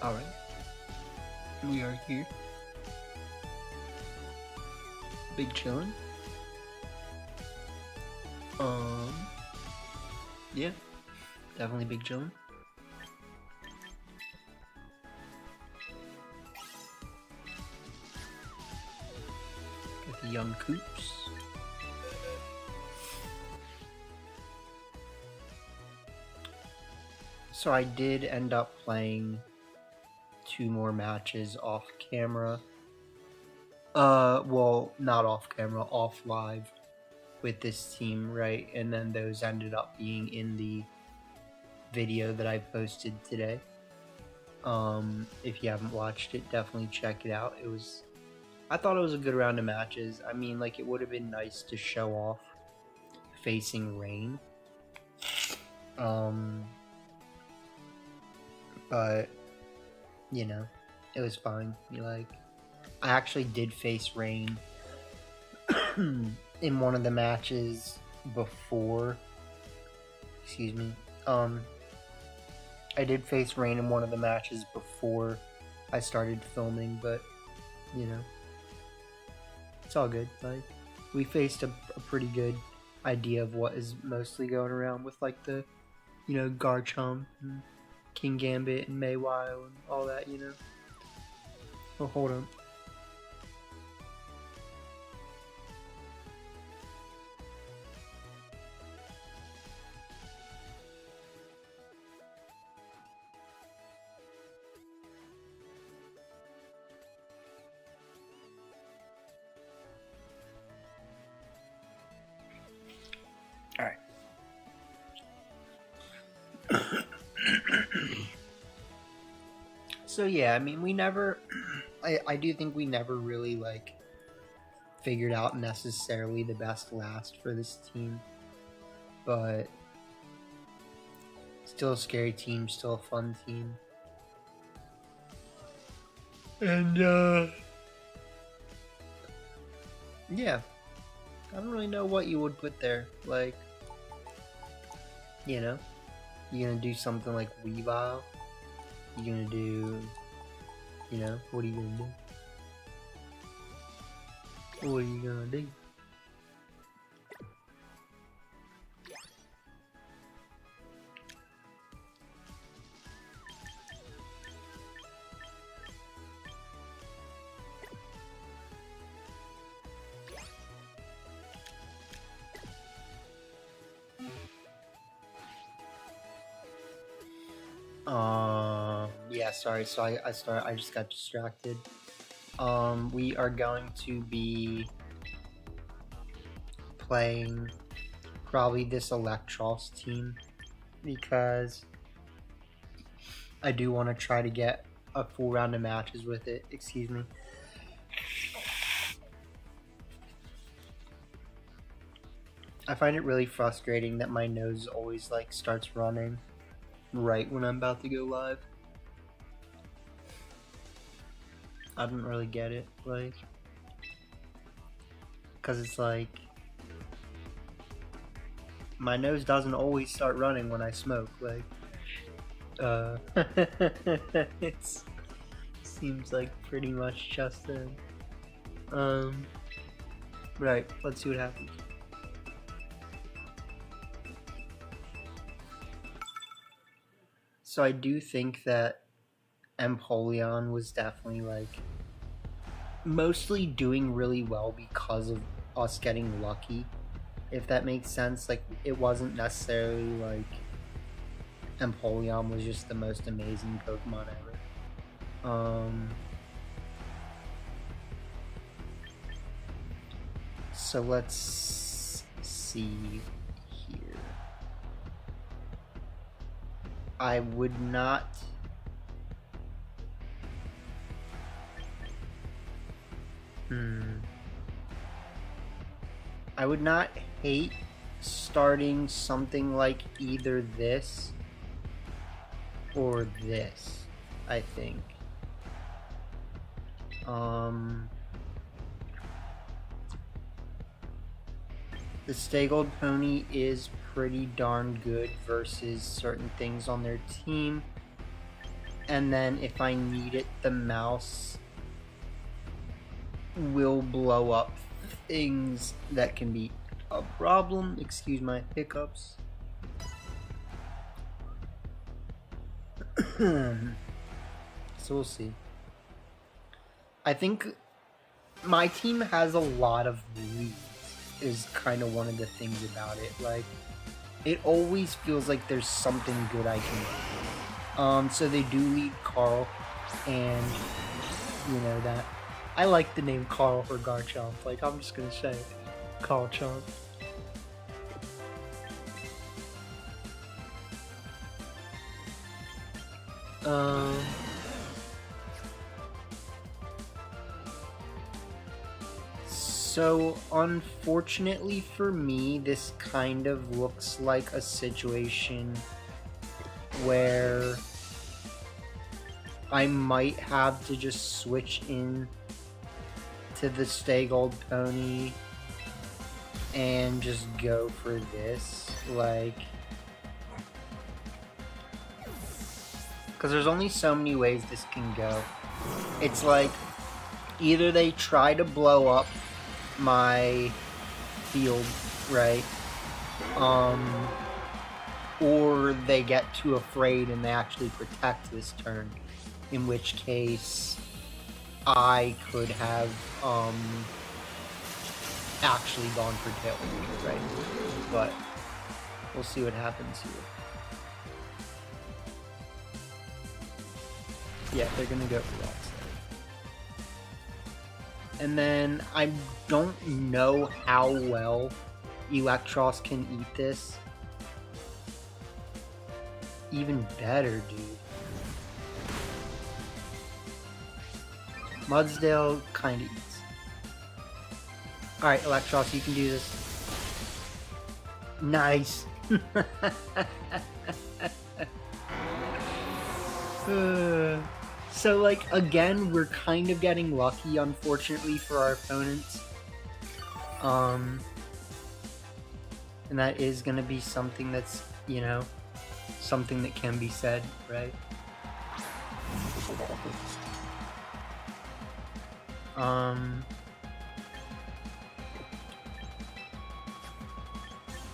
Alright. We are here. Big chillin'. Yeah. Definitely big chillin'. Got the young coops. So I did end up playing 2 more matches off camera. Well, not off camera, off live with this team, right? And then those ended up being in the video that I posted today. If you haven't watched it, definitely check it out. I thought it was a good round of matches. I mean, like, it would have been nice to show off facing Rain. But, you know, it was fine. I actually did face Rain in one of the matches before. Excuse me. I did face Rain in one of the matches before I started filming, but, you know, it's all good. Like, we faced a pretty good idea of what is mostly going around with, like, the, you know, Garchomp and King Gambit and Maywile and all that, you know. Oh, hold on. Alright. So yeah, I mean, we never... I do think we never really, like, figured out necessarily the best last for this team. But... still a scary team, still a fun team. And, yeah. I don't really know what you would put there. Like, you know, you gonna do something like Weavile? You gonna do, you know, what are you gonna do? What are you gonna do? Yeah, sorry, so I just got distracted. We are going to be playing probably this Electros team because I do want to try to get a full round of matches with it. Excuse me. I find it really frustrating that my nose always, like, starts running right when I'm about to go live. I don't really get it, like, because it's like, my nose doesn't always start running when I smoke, like, it seems like pretty much just then. Right, let's see what happens. So I do think that Empoleon was definitely, like, mostly doing really well because of us getting lucky, if that makes sense. Like, it wasn't necessarily like Empoleon was just the most amazing Pokemon ever. So let's see here. I would not... I would not hate starting something like either this or this, I think. The Stay Gold Pony is pretty darn good versus certain things on their team. and then if I need it, the mouse will blow up things that can be a problem. Excuse my hiccups. So we'll see. I think my team has a lot of leads, is kind of one of the things about it. Like, it always feels like there's something good I can do. So they do lead Carl, and you know that. I like the name Carl for Garchomp. Like, I'm just gonna say Carl Chomp. So, unfortunately for me, this kind of looks like a situation where I might have to just switch in to the Stay Gold Pony and just go for this. Like, because there's only so many ways this can go. It's like, either they try to blow up my field, right? Or they get too afraid and they actually protect this turn, in which case I could have actually gone for tail, right? But we'll see what happens here. Yeah, they're gonna go for that. And then I don't know how well Electros can eat this. Even better, dude. Mudsdale kinda eats. Alright, Electros, you can do this. Nice. So, like, again, we're kind of getting lucky, unfortunately, for our opponents. And that is going to be something that's, you know, something that can be said, right?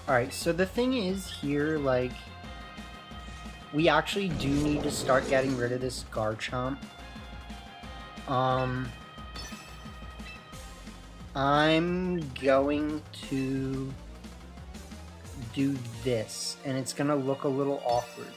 Alright, so the thing is here, like, we actually do need to start getting rid of this Garchomp. I'm going to do this, and it's gonna look a little awkward.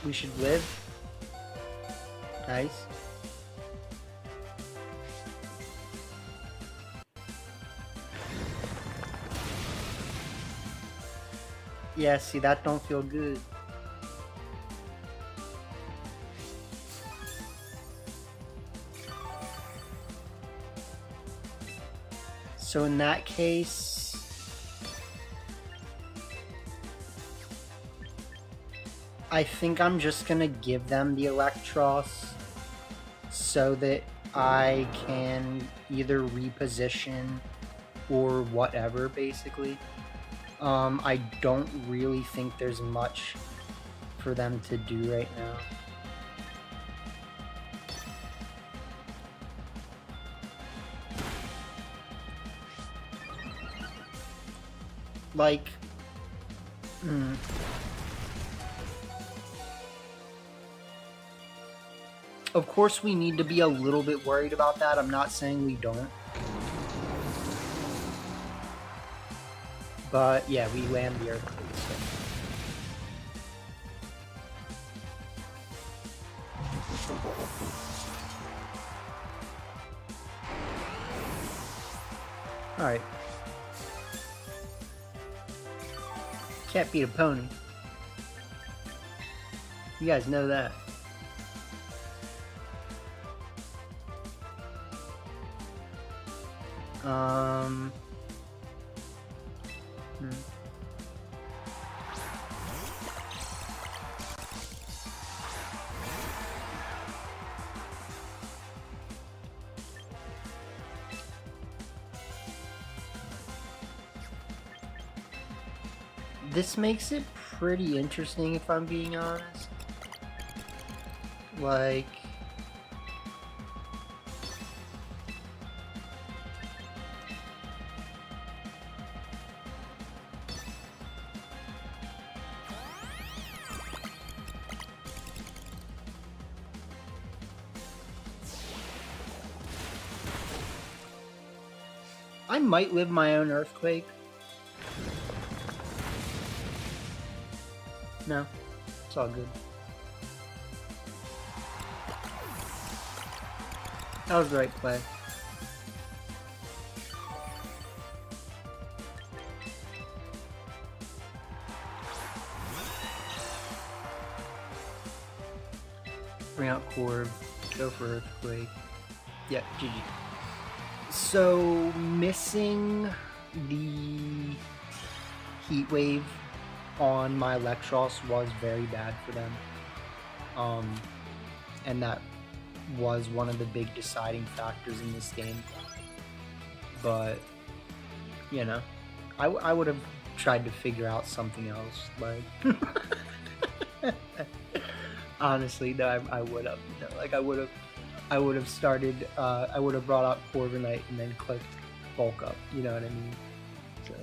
We should live. Nice. Yeah, see, that don't feel good. So in that case, I think I'm just gonna give them the Electros so that I can either reposition or whatever, basically. I don't really think there's much for them to do right now. Like, of course we need to be a little bit worried about that. I'm not saying we don't. But yeah, we land the earthquake. So. Alright. Can't beat a pony. You guys know that. This makes it pretty interesting if I'm being honest. Like... I might live my own earthquake. No, it's all good. That was the right play. Bring out Corb, go for Earthquake. Yeah, GG. So, missing the Heat Wave on my Electros was very bad for them. And that was one of the big deciding factors in this game. But, you know, I would have tried to figure out something else. Like, honestly, no, I would have. You know, like, I would have started, I would have brought out Corviknight and then clicked Bulk Up. You know what I mean? So.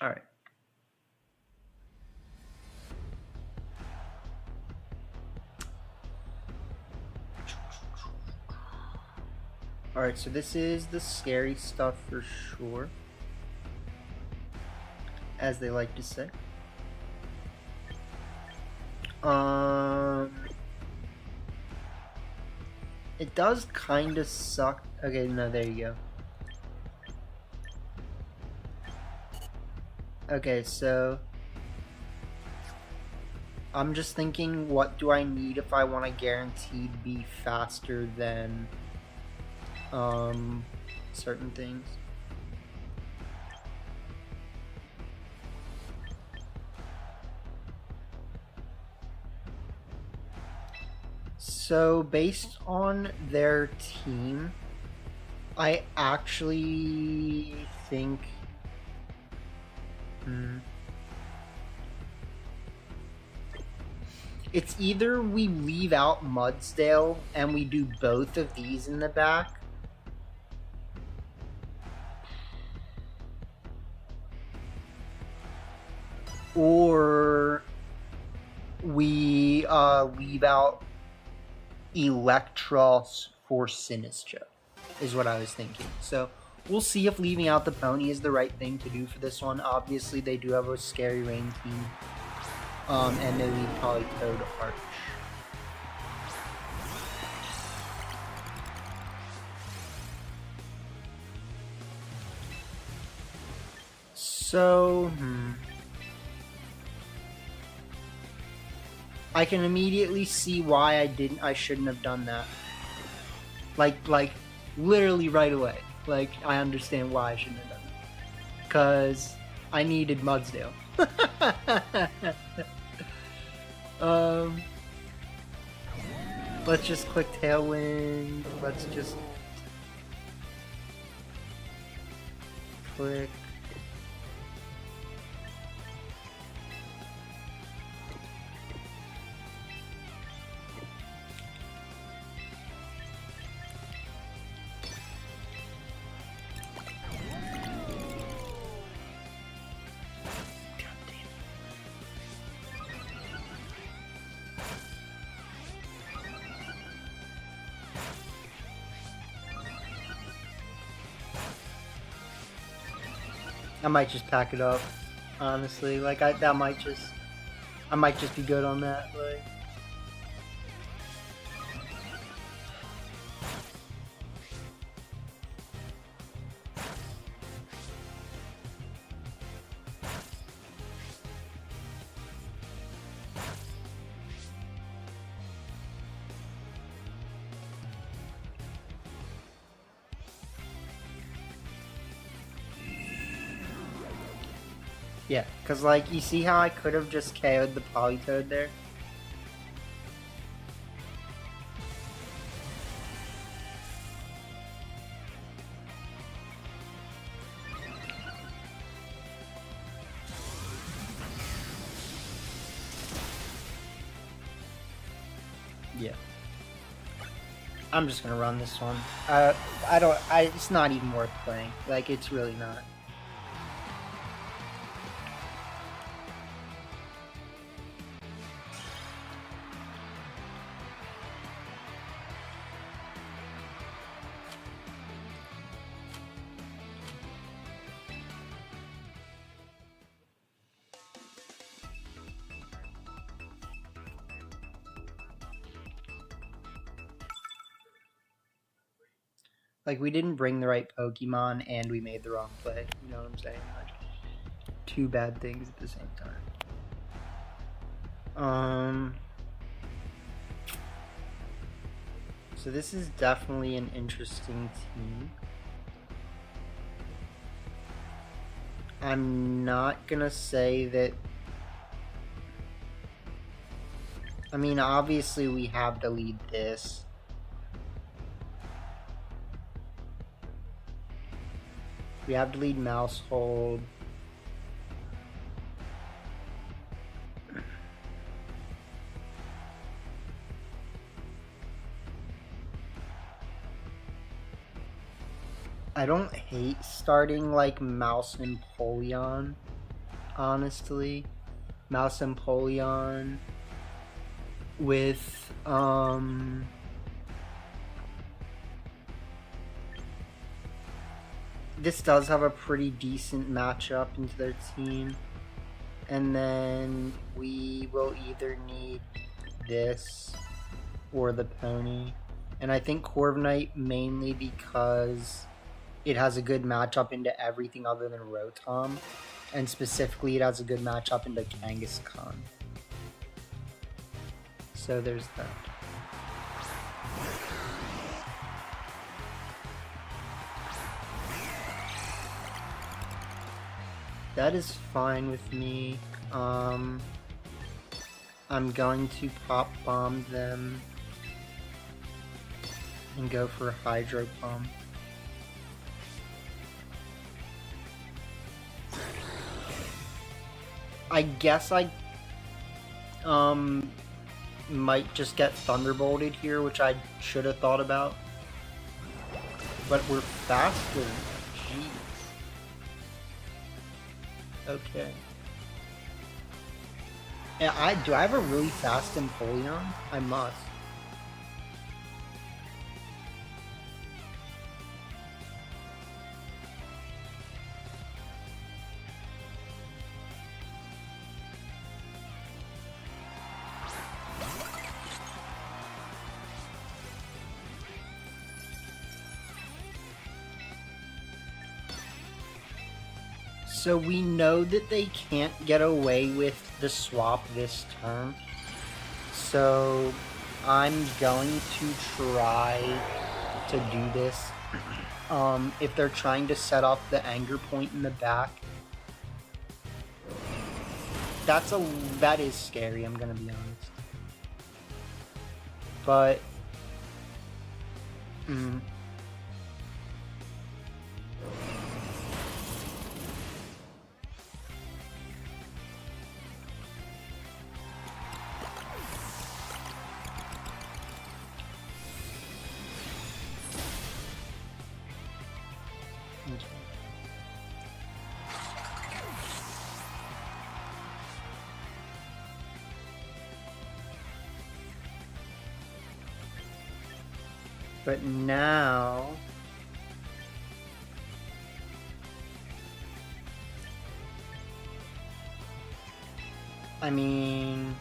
All right. All right, so this is the scary stuff for sure, as they like to say. It does kind of suck. Okay, no, there you go. Okay, so I'm just thinking, what do I need if I want to guaranteed be faster than certain things? So based on their team, I actually think it's either we leave out Mudsdale and we do both of these in the back, or we leave out Electros for Sinistcha, is what I was thinking. So we'll see if leaving out the pony is the right thing to do for this one. Obviously, they do have a Scary Rain team, and they leave probably Toad Arch. So, I can immediately see why I shouldn't have done that. Like, literally right away. Like, I understand why I shouldn't have done that. Because I needed Mudsdale. Let's just click Tailwind. Let's just click. I might just pack it up, honestly. Like, I might just be good on that. Like, yeah, because, like, you see how I could have just KO'd the Politoed there? Yeah. I'm just gonna run this one. It's not even worth playing. Like, it's really not. Like, we didn't bring the right Pokemon, and we made the wrong play. You know what I'm saying? Like, two bad things at the same time. So this is definitely an interesting team. I'm not gonna say that... I mean, obviously we have to lead this. We have to lead Mousehold. I don't hate starting like Mouse and Polion, honestly. Mouse and Polion with this does have a pretty decent matchup into their team. And then we will either need this or the Pony. And I think Corviknight mainly because it has a good matchup into everything other than Rotom. And specifically it has a good matchup into Kangaskhan. So there's that. That is fine with me. I'm going to Pop Bomb them and go for Hydro Pump. I guess I might just get Thunderbolted here, which I should have thought about. But we're faster. Jeez. Okay. And do I have a really fast Empoleon? I must. So we know that they can't get away with the swap this turn. So I'm going to try to do this. If they're trying to set off the anger point in the back. That is scary, I'm gonna be honest. But But now, I mean,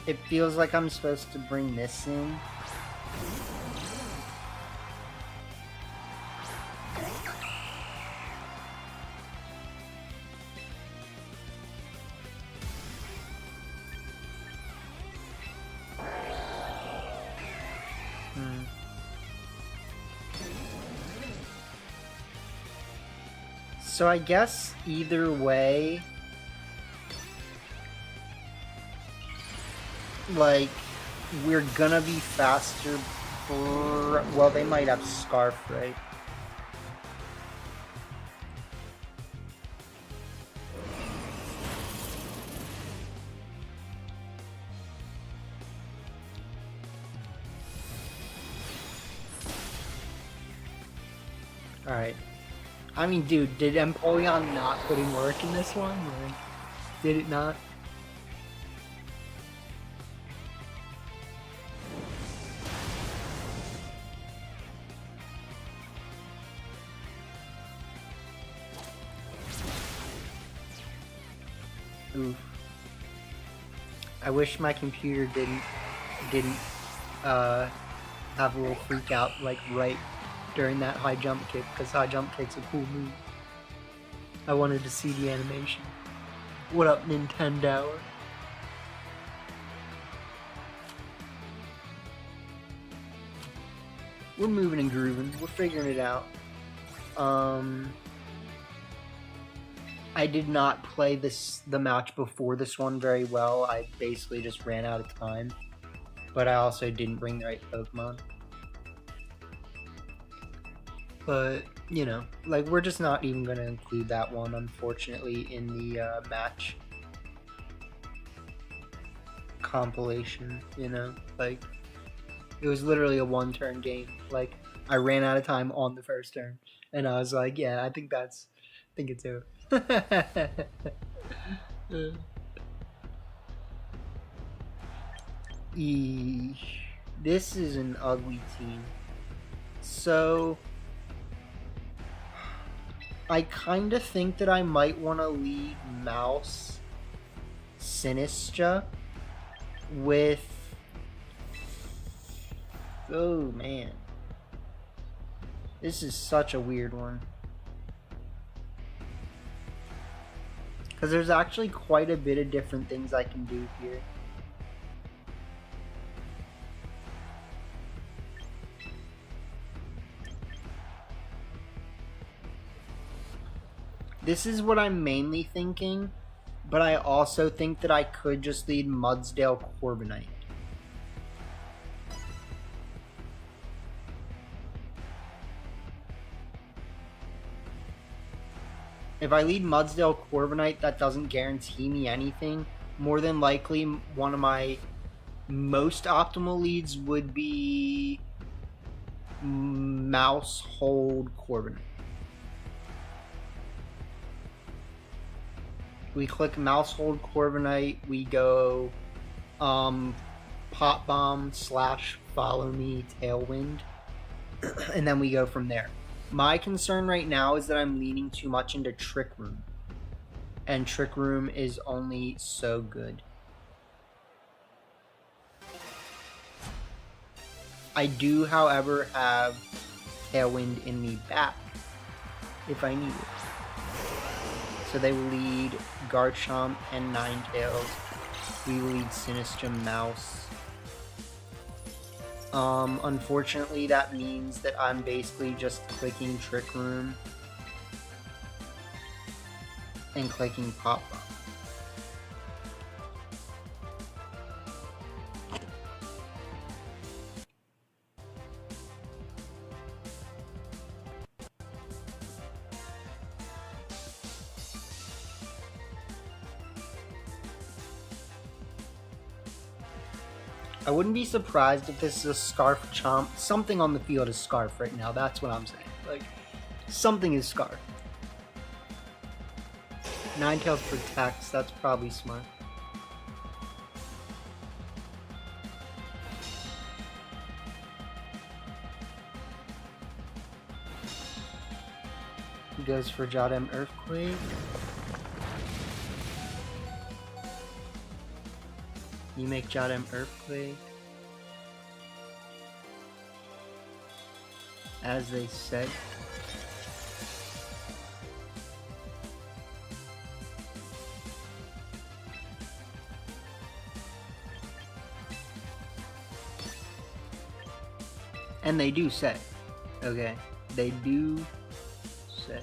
it feels like I'm supposed to bring this in. So I guess either way, like, we're gonna be faster. Well, they might have Scarf, right? Alright. I mean, dude, did Empoleon not put in work in this one? Like, did it not? Oof. I wish my computer didn't have a little freak out like right during that high jump kick, because high jump kick's a cool move. I wanted to see the animation. What up, Nintendo? We're moving and grooving. We're figuring it out. I did not play the match before this one very well. I basically just ran out of time. But I also didn't bring the right Pokemon. But, you know, like, we're just not even going to include that one, unfortunately, in the match compilation, you know? Like, it was literally a one-turn game. Like, I ran out of time on the first turn. And I was like, yeah, I think it's over. This is an ugly team. So I kind of think that I might want to lead Mouse Sinistra with... Oh man, this is such a weird one. Because there's actually quite a bit of different things I can do here. This is what I'm mainly thinking, but I also think that I could just lead Mudsdale Corbinite. If I lead Mudsdale Corbinite, that doesn't guarantee me anything. More than likely, one of my most optimal leads would be Mouse Hold Corbinite. We click Mouse Hold Corbinite, we go Pop Bomb / Follow Me Tailwind, and then we go from there. My concern right now is that I'm leaning too much into Trick Room. And Trick Room is only so good. I do, however, have Tailwind in the back if I need it. So they will lead Garchomp and Ninetales. We will lead Sinistra Mouse. Unfortunately, that means that I'm basically just clicking Trick Room and clicking Pop Bomb. I wouldn't be surprised if this is a Scarf Chomp. Something on the field is Scarf right now. That's what I'm saying. Like, something is Scarf. Ninetales protects. That's probably smart. He goes for Jodem Earthquake. You make Jodem Earthquake. As they say. And they do say. Okay. They do say.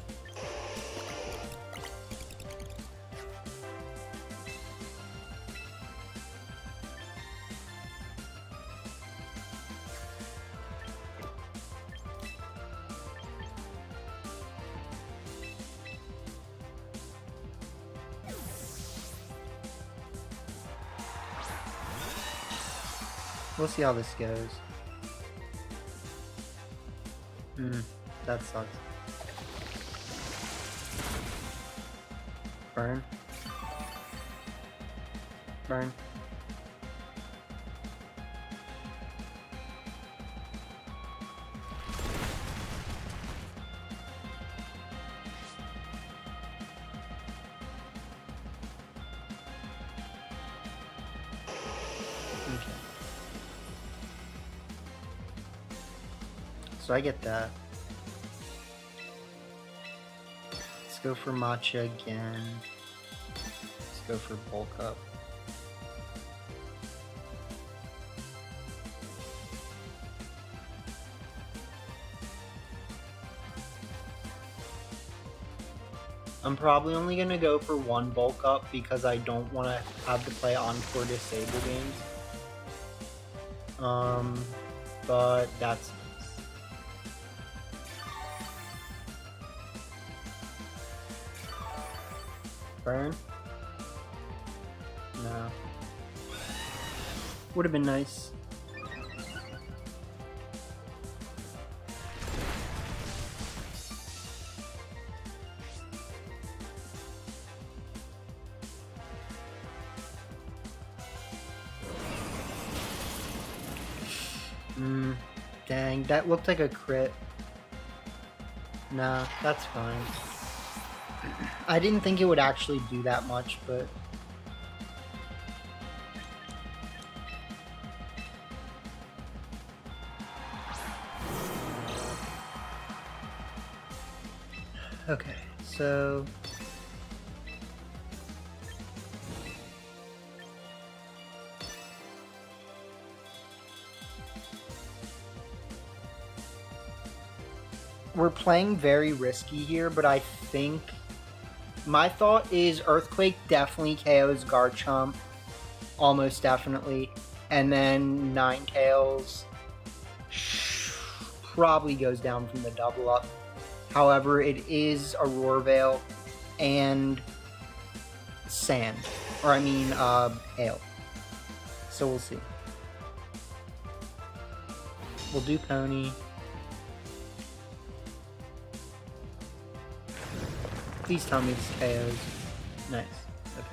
We'll see how this goes. That sucks. Burn. Burn. Okay. So I get that. Let's go for matcha again. Let's go for bulk up. I'm probably only going to go for one bulk up because I don't want to have to play Encore Disable games. But that's nice. Burn? No. Would have been nice. Dang, that looked like a crit. Nah, that's fine. I didn't think it would actually do that much, but... Okay, so... We're playing very risky here, but I think... My thought is Earthquake definitely KOs Garchomp. Almost definitely. And then Ninetales probably goes down from the double up. However, it is Aurora Veil and Sand. Or I mean, Hail. So we'll see. We'll do Pony. Please tell me this KOs. Nice. Okay.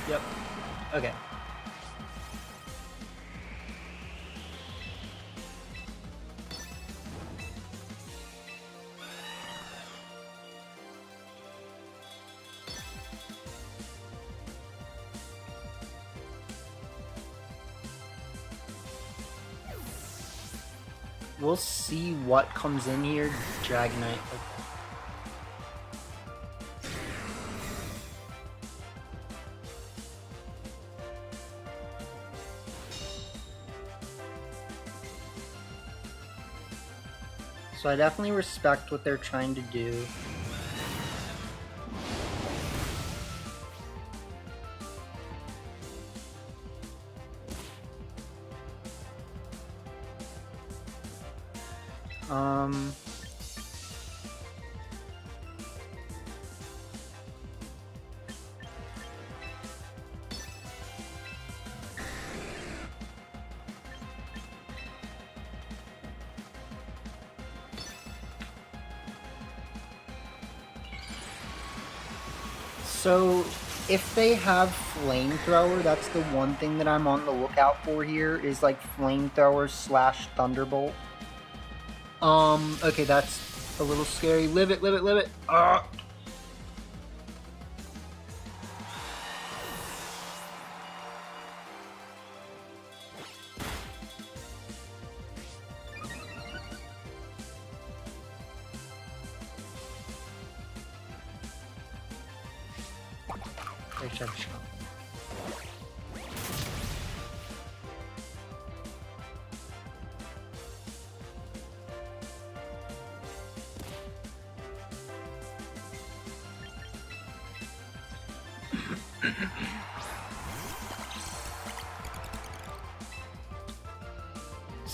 Yep. Okay. We'll see what comes in here. Dragonite. Okay. So I definitely respect what they're trying to do. So, if they have Flamethrower, that's the one thing that I'm on the lookout for here, is like Flamethrower / Thunderbolt. Okay, that's a little scary. Live it, live it, live it!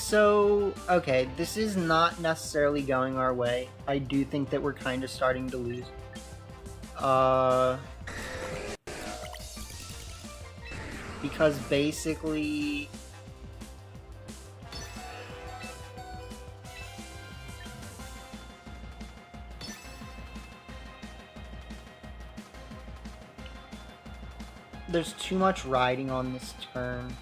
So, okay, this is not necessarily going our way. I do think that we're kind of starting to lose. Because basically... there's too much riding on this turn.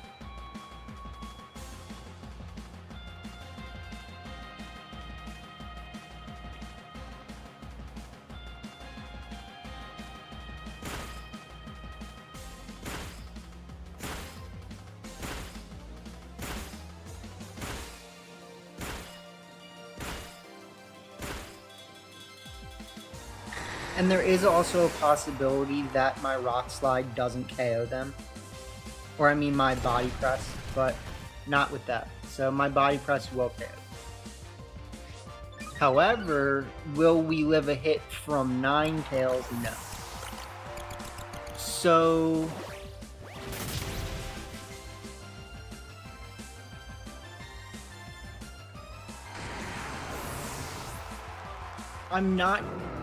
And there is also a possibility that my Rock Slide doesn't KO them. Or I mean my Body Press, but not with that. So my Body Press will KO. However, will we live a hit from Ninetales? No. So...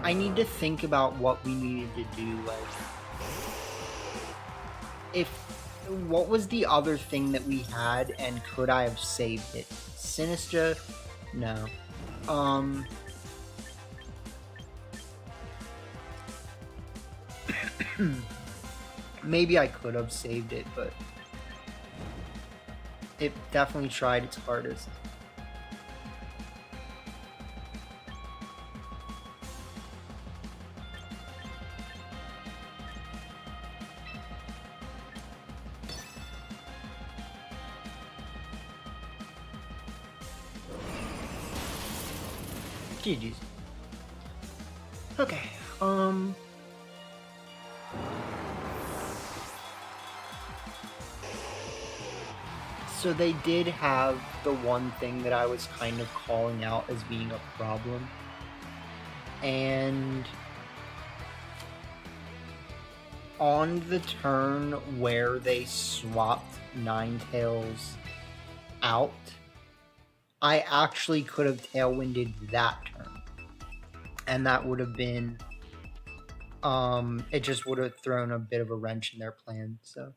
I need to think about what we needed to do, like... What was the other thing that we had, and could I have saved it? Sinistra? No. Maybe I could have saved it, but... it definitely tried its hardest. GG's. Okay, so they did have the one thing that I was kind of calling out as being a problem. And on the turn where they swapped Ninetales out, I actually could have tailwinded that turn. And that would have been... it just would have thrown a bit of a wrench in their plan, so...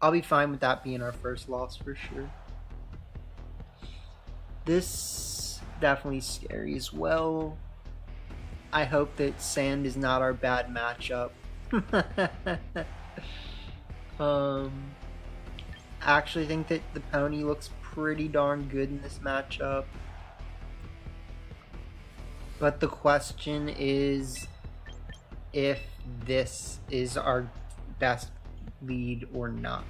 I'll be fine with that being our first loss for sure. This definitely scary as well. I hope that Sand is not our bad matchup. I actually think that the Pony looks pretty darn good in this matchup. But the question is if this is our best lead or not.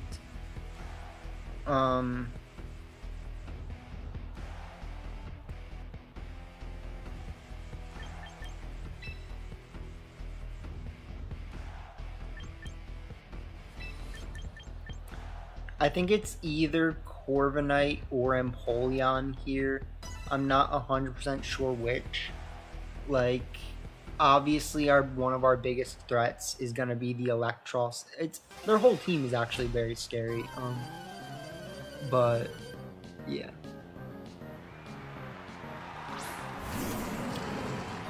I think it's either Corviknight or Empoleon here. I'm not 100% sure which. Like, obviously one of our biggest threats is going to be the Electros. Their whole team is actually very scary. But yeah.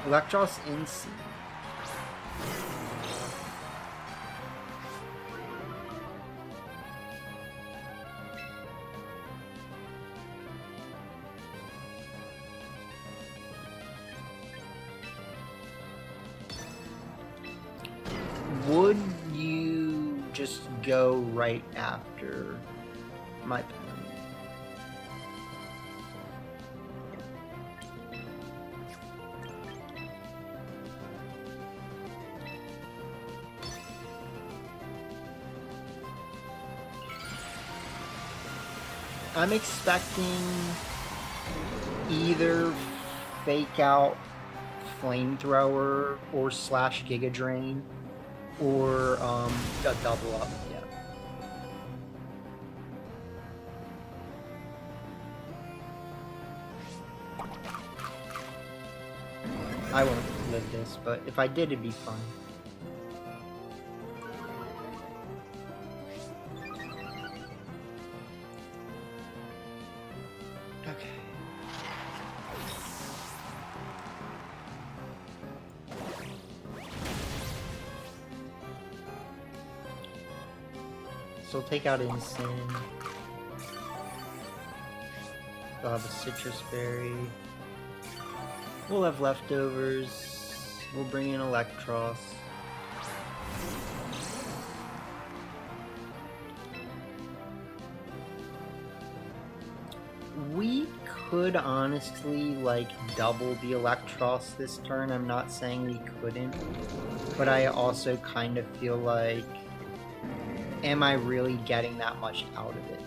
Electros Insane. Would you just go right after my Pony? I'm expecting either Fake Out Flamethrower or slash Giga Drain. Or a double up, yeah. I won't live this, but if I did, it'd be fine. Still take out Insane. We'll have a Citrus Berry. We'll have leftovers. We'll bring in Electros. We could honestly, like, double the Electros this turn. I'm not saying we couldn't, but I also kind of feel like, am I really getting that much out of it?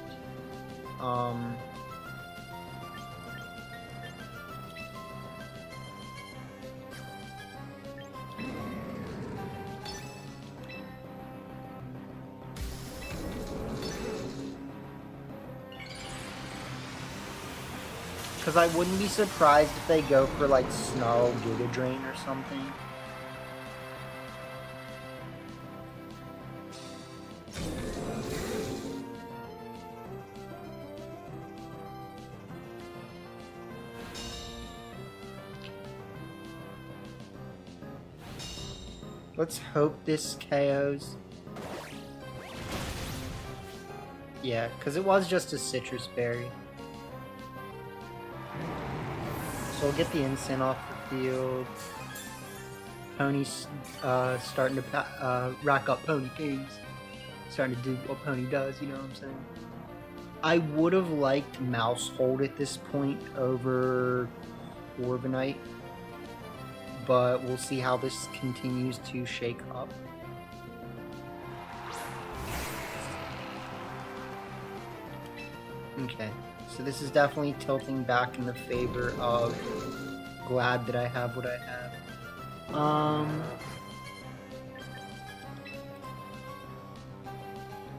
Because I wouldn't be surprised if they go for, like, Snarl Giga Drain or something. Let's hope this KOs. Yeah, because it was just a Citrus Berry. So we'll get the Instant off the field. Pony's starting to rack up Pony Kings. Starting to do what Pony does, you know what I'm saying? I would have liked Mouse Hold at this point over Orbanite. But we'll see how this continues to shake up. Okay, so this is definitely tilting back in the favor of glad that I have what I have.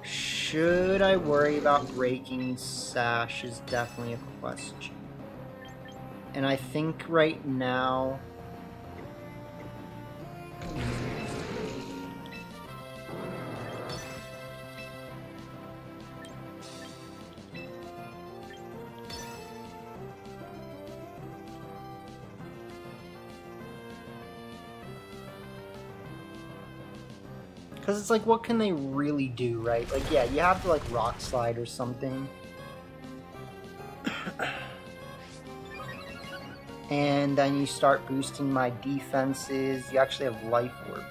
Should I worry about breaking Sash is definitely a question. And I think right now... Because it's like, what can they really do, right? Like, yeah, you have to, like, Rock Slide or something. And then you start boosting my defenses. You actually have Life Orb.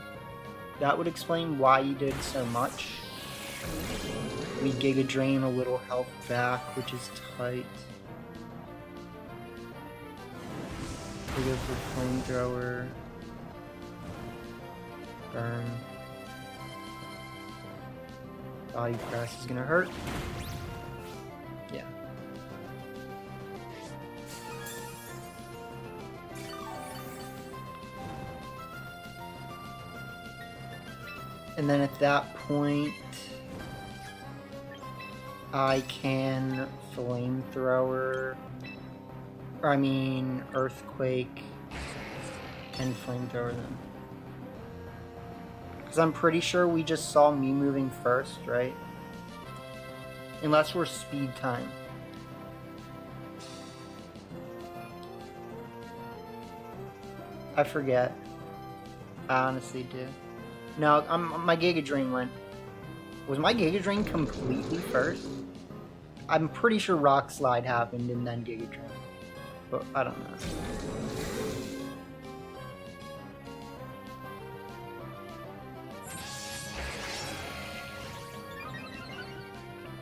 That would explain why you did so much. We Giga Drain a little health back, which is tight. We go for Flamethrower. Burn. Body Press is gonna hurt. Yeah. And then at that point, I can Flamethrower, or I mean Earthquake, and Flamethrower them. Because I'm pretty sure we just saw me moving first, right? Unless we're speed time. I forget. I honestly do. No, my Giga Drain went. Was my Giga Drain completely first? I'm pretty sure Rock Slide happened and then Giga Drain. But I don't know.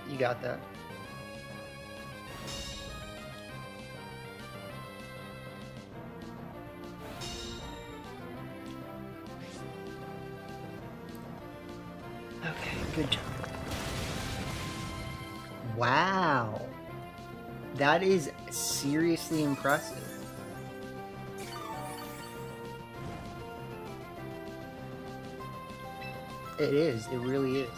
You got that. Okay, good job. Wow. That is seriously impressive. It is. It really is.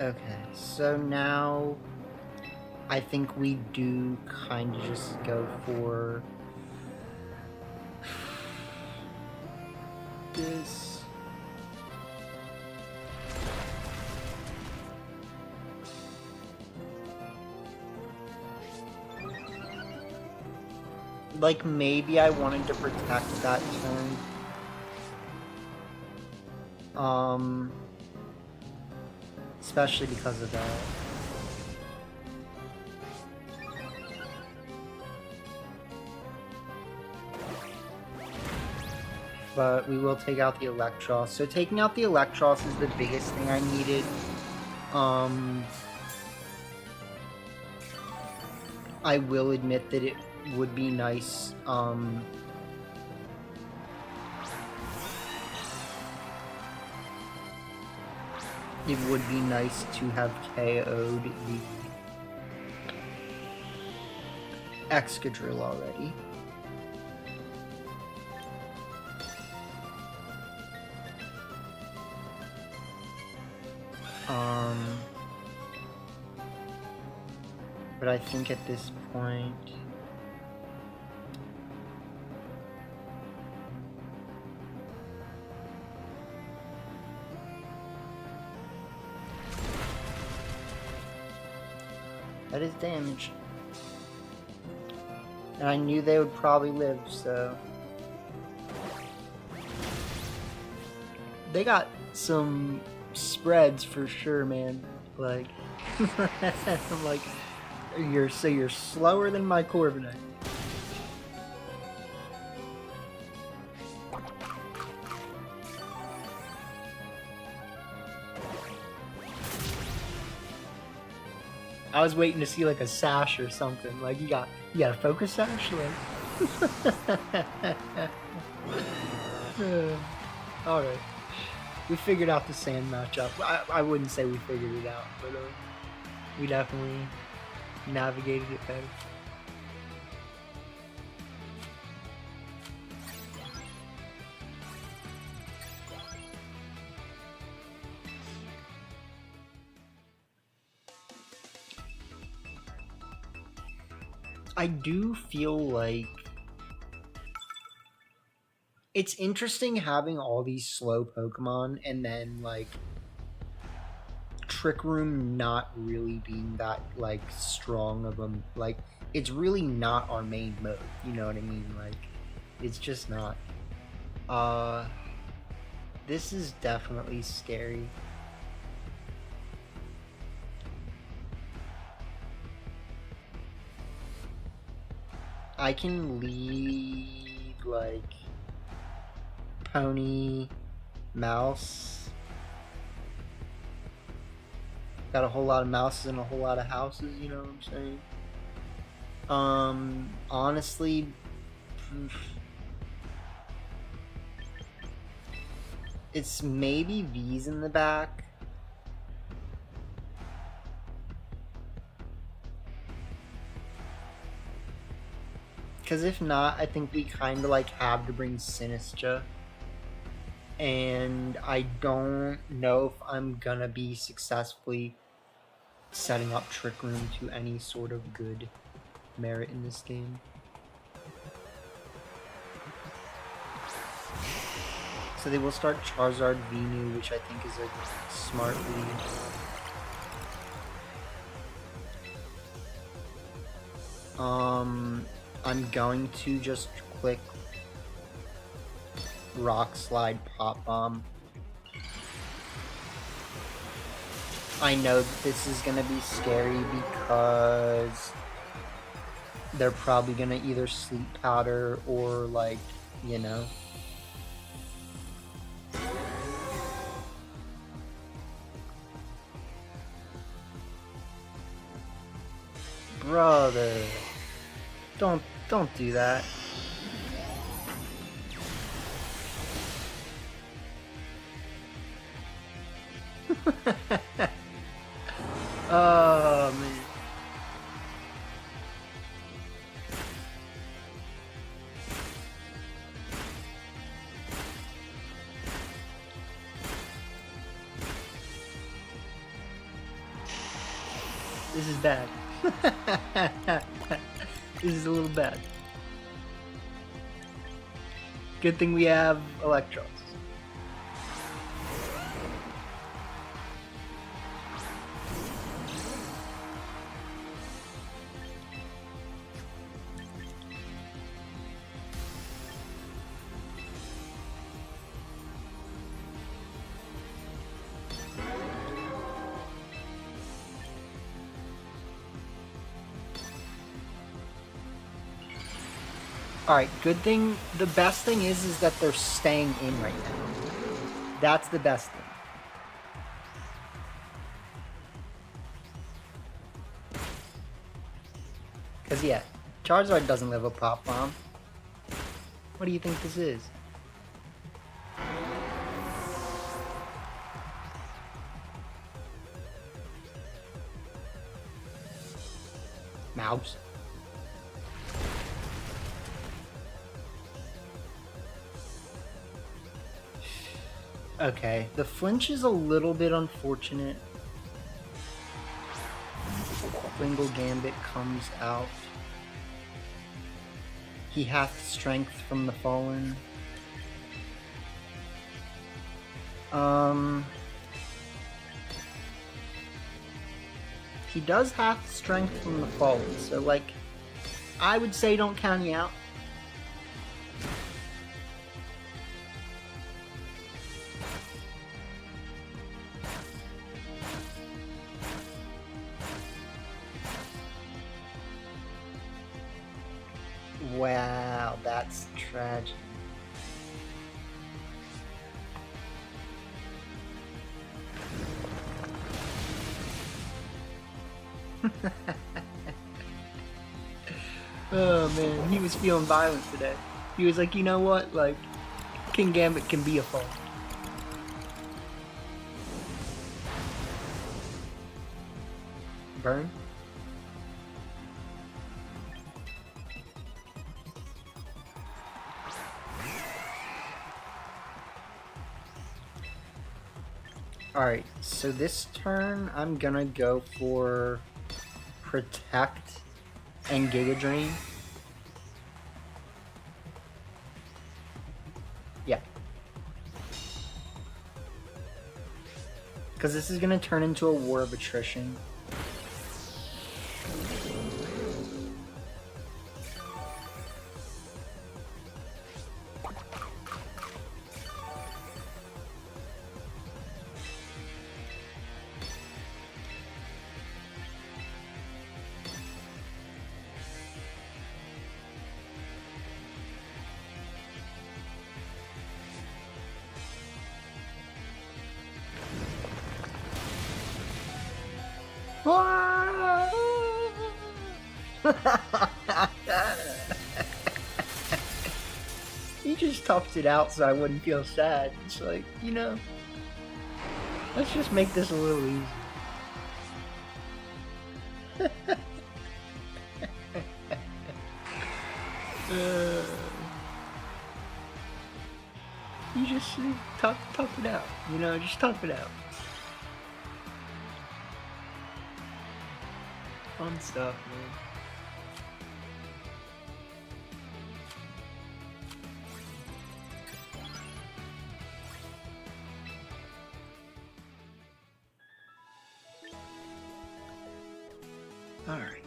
Okay, so now I think we do kind of just go for this. like, maybe I wanted to protect that turn. Especially because of that. But we will take out the Electros. So taking out the Electros is the biggest thing I needed. I will admit that it would be nice, it would be nice to have KO'd the Excadrill already. But I think at this point... that is damage. And I knew they would probably live, so... they got some spreads for sure, man. Like... I'm like... You're slower than my Corviknight. I was waiting to see like a sash or something. Like you got a focus sash, like. All right, we figured out the sand matchup. I wouldn't say we figured it out, but we definitely navigated it better. I do feel like it's interesting having all these slow Pokemon and then like Trick Room not really being that like strong of a, like it's really not our main mode, you know what I mean? Like it's just not. This is definitely scary. I can lead like Pony, Mouse. Got a whole lot of mouses and a whole lot of houses, you know what I'm saying? Honestly, it's maybe V's in the back. Because if not, I think we kind of like have to bring Sinistra. And I don't know if I'm gonna be successfully setting up Trick Room to any sort of good merit in this game. So they will start Charizard Venu, which I think is a smart lead. I'm going to just click Rock Slide Pop Bomb. I know that this is gonna be scary because they're probably gonna either Sleep Powder or like, you know. Brother, don't do that. Oh man. This is bad. This is a little bad. Good thing we have Electros. Alright, good thing, the best thing is that they're staying in right now. That's the best thing. Because, yeah, Charizard doesn't live a Pop Bomb. What do you think this is? Mouse. Okay, the flinch is a little bit unfortunate. Wingle Gambit comes out. He hath strength from the fallen. He does have strength from the fallen, so like, I would say don't count you out. Wow, that's tragic. Oh man, he was feeling violent today. He was like, you know what, like, King Gambit can be a foe. Burn? Alright, so this turn I'm gonna go for Protect and Giga Drain. Yeah. Because this is gonna turn into a War of Attrition. He just toughed it out so I wouldn't feel sad. It's like, you know, let's just make this a little easier. You just tough it out, you know, just tough it out. Fun stuff, man. All right.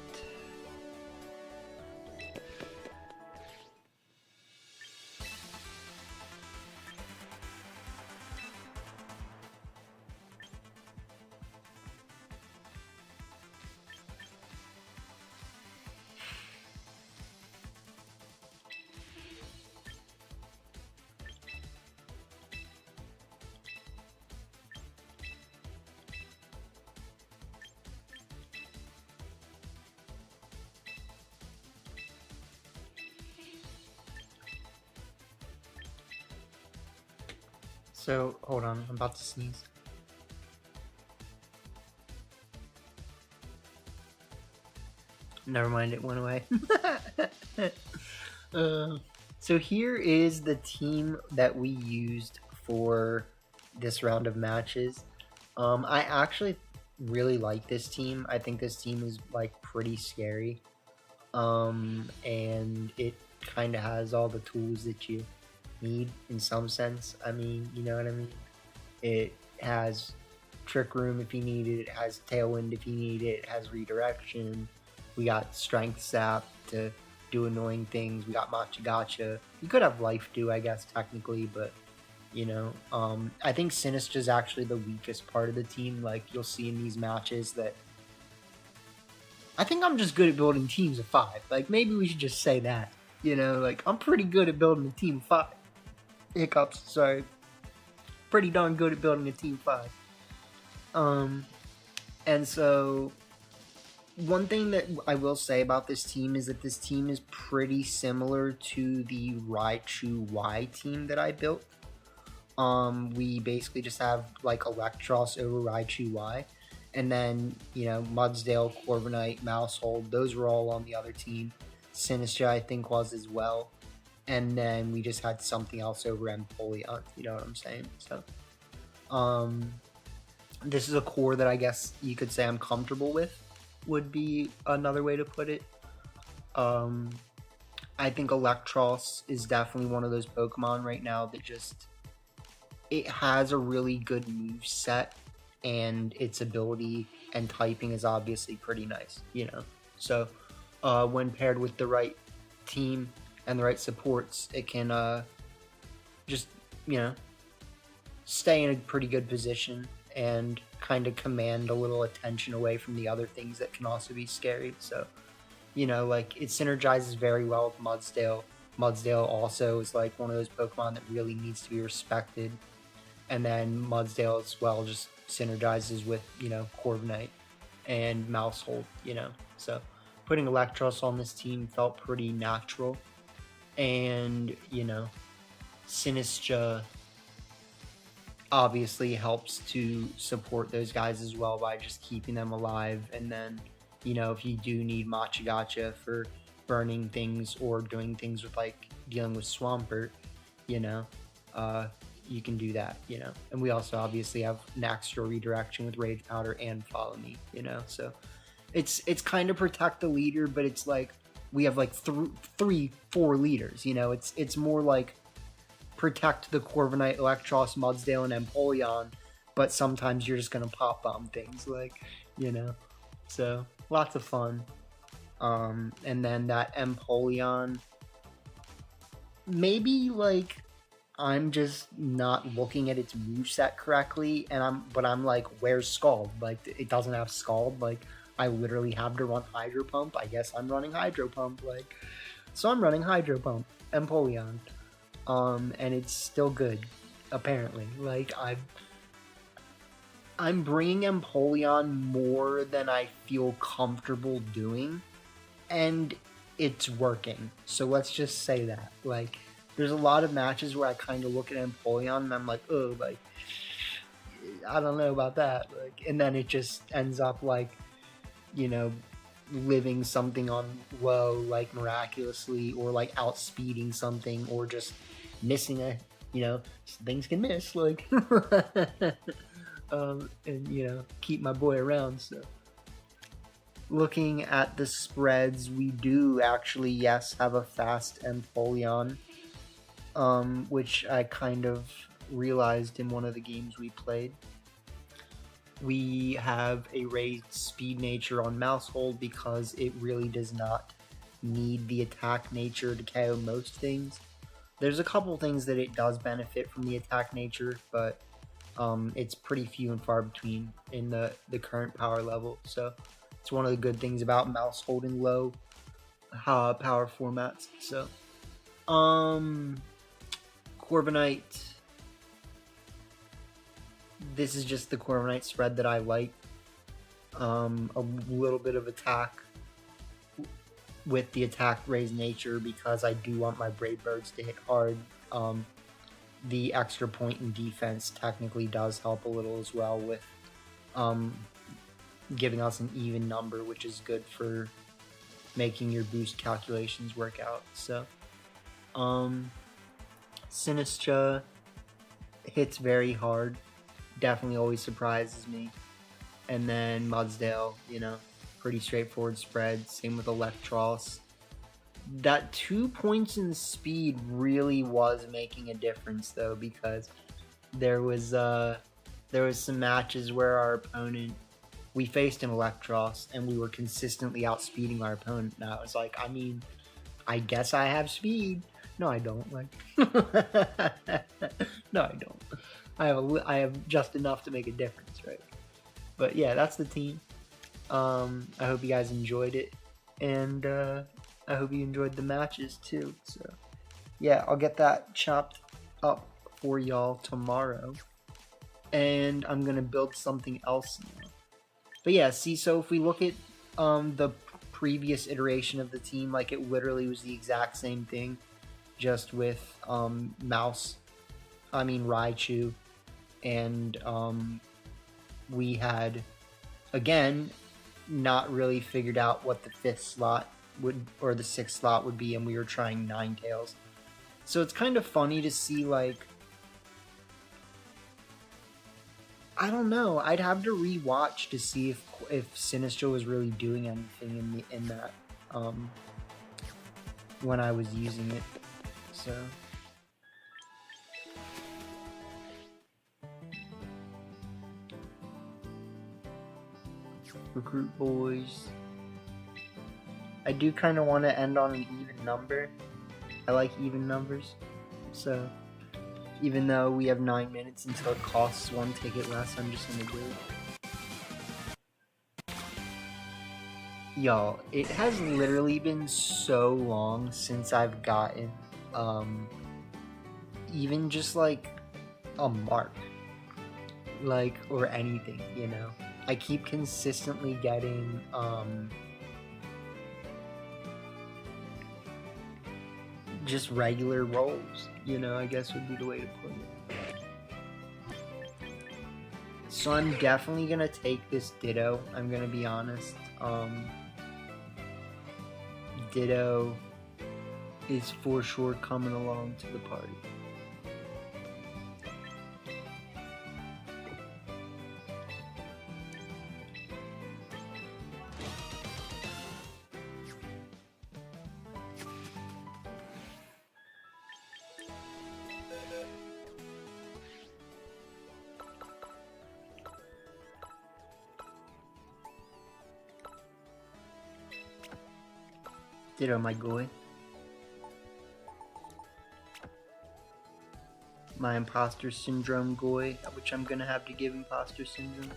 So, hold on, I'm about to sneeze. Never mind, it went away. So here is the team that we used for this round of matches. I actually really like this team. I think this team is like pretty scary. And it kind of has all the tools that you need in some sense. I mean, you know what I mean? It has Trick Room if you need it. It has Tailwind if you need it. It has Redirection. We got Strength Sap to do annoying things. We got Matcha Gotcha. You could have Life Dew, I guess, technically, but, you know, I think Sinister is actually the weakest part of the team. Like, you'll see in these matches that I think I'm just good at building teams of 5. Like, maybe we should just say that. You know, like, I'm pretty good at building a team of 5. Hiccups, sorry. Pretty darn good at building a team of 5. And so, one thing that I will say about this team is that this team is pretty similar to the Raichu Y team that I built. We basically just have, like, Electros over Raichu Y. And then, you know, Mudsdale, Corviknight, Mousehold, those were all on the other team. Sinistra, I think, was as well. And then we just had something else over Empoleon, you know what I'm saying? So, this is a core that I guess you could say I'm comfortable with, would be another way to put it. I think Electros is definitely one of those Pokemon right now that just, it has a really good move set, and its ability and typing is obviously pretty nice, you know. So when paired with the right team and the right supports, it can just, you know, stay in a pretty good position and kind of command a little attention away from the other things that can also be scary. So, you know, like, it synergizes very well with Mudsdale. Mudsdale also is like one of those Pokemon that really needs to be respected. And then Mudsdale as well just synergizes with, you know, Corviknight and Mousehold, you know. So putting Electros on this team felt pretty natural. And, you know, Sinistra obviously helps to support those guys as well by just keeping them alive. And then, you know, if you do need Machagacha for burning things or doing things with, like, dealing with Swampert, you know, you can do that, you know. And we also obviously have Naxtor redirection with Rage Powder and Follow Me, you know. So it's kind of protect the leader, but it's like we have like 4 leaders, you know. It's more like protect the Corviknight, Electros, Mudsdale, and Empoleon, but sometimes you're just gonna pop bomb things, like, you know. So lots of fun. And then that Empoleon, maybe, like, I'm just not looking at its moveset correctly, and I'm like, where's Scald? Like, it doesn't have Scald. Like, I literally have to run Hydro Pump. I guess I'm running Hydro Pump. Like, so I'm running Hydro Pump, Empoleon. And it's still good, apparently. Like, I'm bringing Empoleon more than I feel comfortable doing, and it's working. So let's just say that. Like, there's a lot of matches where I kind of look at Empoleon and I'm like, oh, like, I don't know about that. Like, and then it just ends up, like, you know, living something on low, like, miraculously, or like outspeeding something, or just missing a, you know, things can miss, like, and, you know, keep my boy around. So looking at the spreads, we do actually, yes, have a fast Empoleon, which I kind of realized in one of the games we played. We have a raised speed nature on Mousehold because it really does not need the attack nature to KO most things. There's a couple things that it does benefit from the attack nature, but it's pretty few and far between in the current power level. So it's one of the good things about Mousehold in low power formats. So Corviknight, this is just the Corviknight spread that I like. A little bit of attack with the attack raised nature because I do want my Brave Birds to hit hard. The extra point in defense technically does help a little as well with giving us an even number, which is good for making your boost calculations work out. So Sinistra hits very hard, definitely always surprises me. And then Mudsdale, you know, pretty straightforward spread. Same with Electros. That 2 points in speed really was making a difference, though, because there was some matches where our opponent, we faced an Electros and we were consistently outspeeding our opponent. And I was like, I mean, I guess I have speed. No, I don't. Like, no, I don't. I have just enough to make a difference, right? But yeah, that's the team. I hope you guys enjoyed it, and I hope you enjoyed the matches too. So yeah, I'll get that chopped up for y'all tomorrow. And I'm gonna build something else now. But yeah, see, so if we look at the previous iteration of the team, like it literally was the exact same thing, just with Raichu, and we had, again, not really figured out what the 5th slot would, or the 6th slot would be, and we were trying Ninetales. So it's kind of funny to see, like, I don't know. I'd have to rewatch to see if Sinistcha was really doing anything in that when I was using it. So recruit boys. I do kind of want to end on an even number. I like even numbers. So even though we have 9 minutes until it costs 1 ticket less, I'm just gonna do it. Y'all, it has literally been so long since I've gotten even just like a mark, like, or anything, you know. I keep consistently getting just regular rolls, you know, I guess would be the way to put it. So I'm definitely gonna take this Ditto, I'm gonna be honest. Ditto is for sure coming along to the party. Ditto, my boy. My imposter syndrome goy, which I'm gonna have to give imposter syndrome.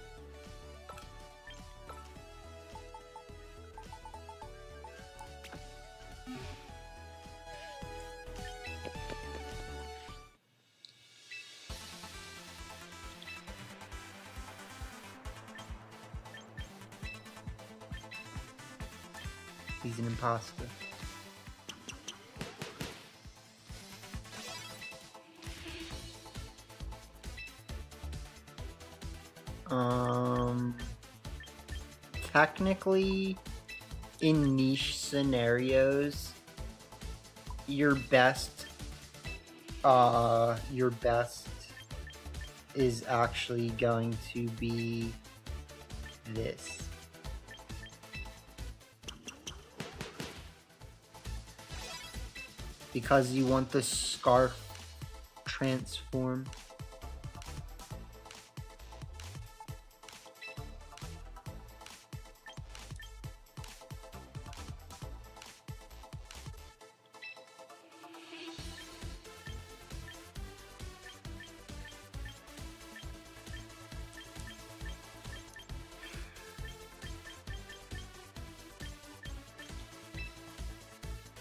He's an imposter. Technically, in niche scenarios, your best is actually going to be this. Because you want the scarf transform.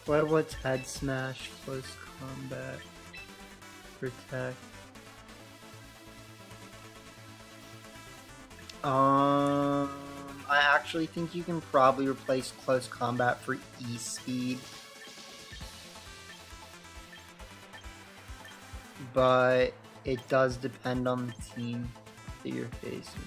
What's head smash, close combat, protect? I actually think you can probably replace close combat for E-speed. But it does depend on the team that you're facing.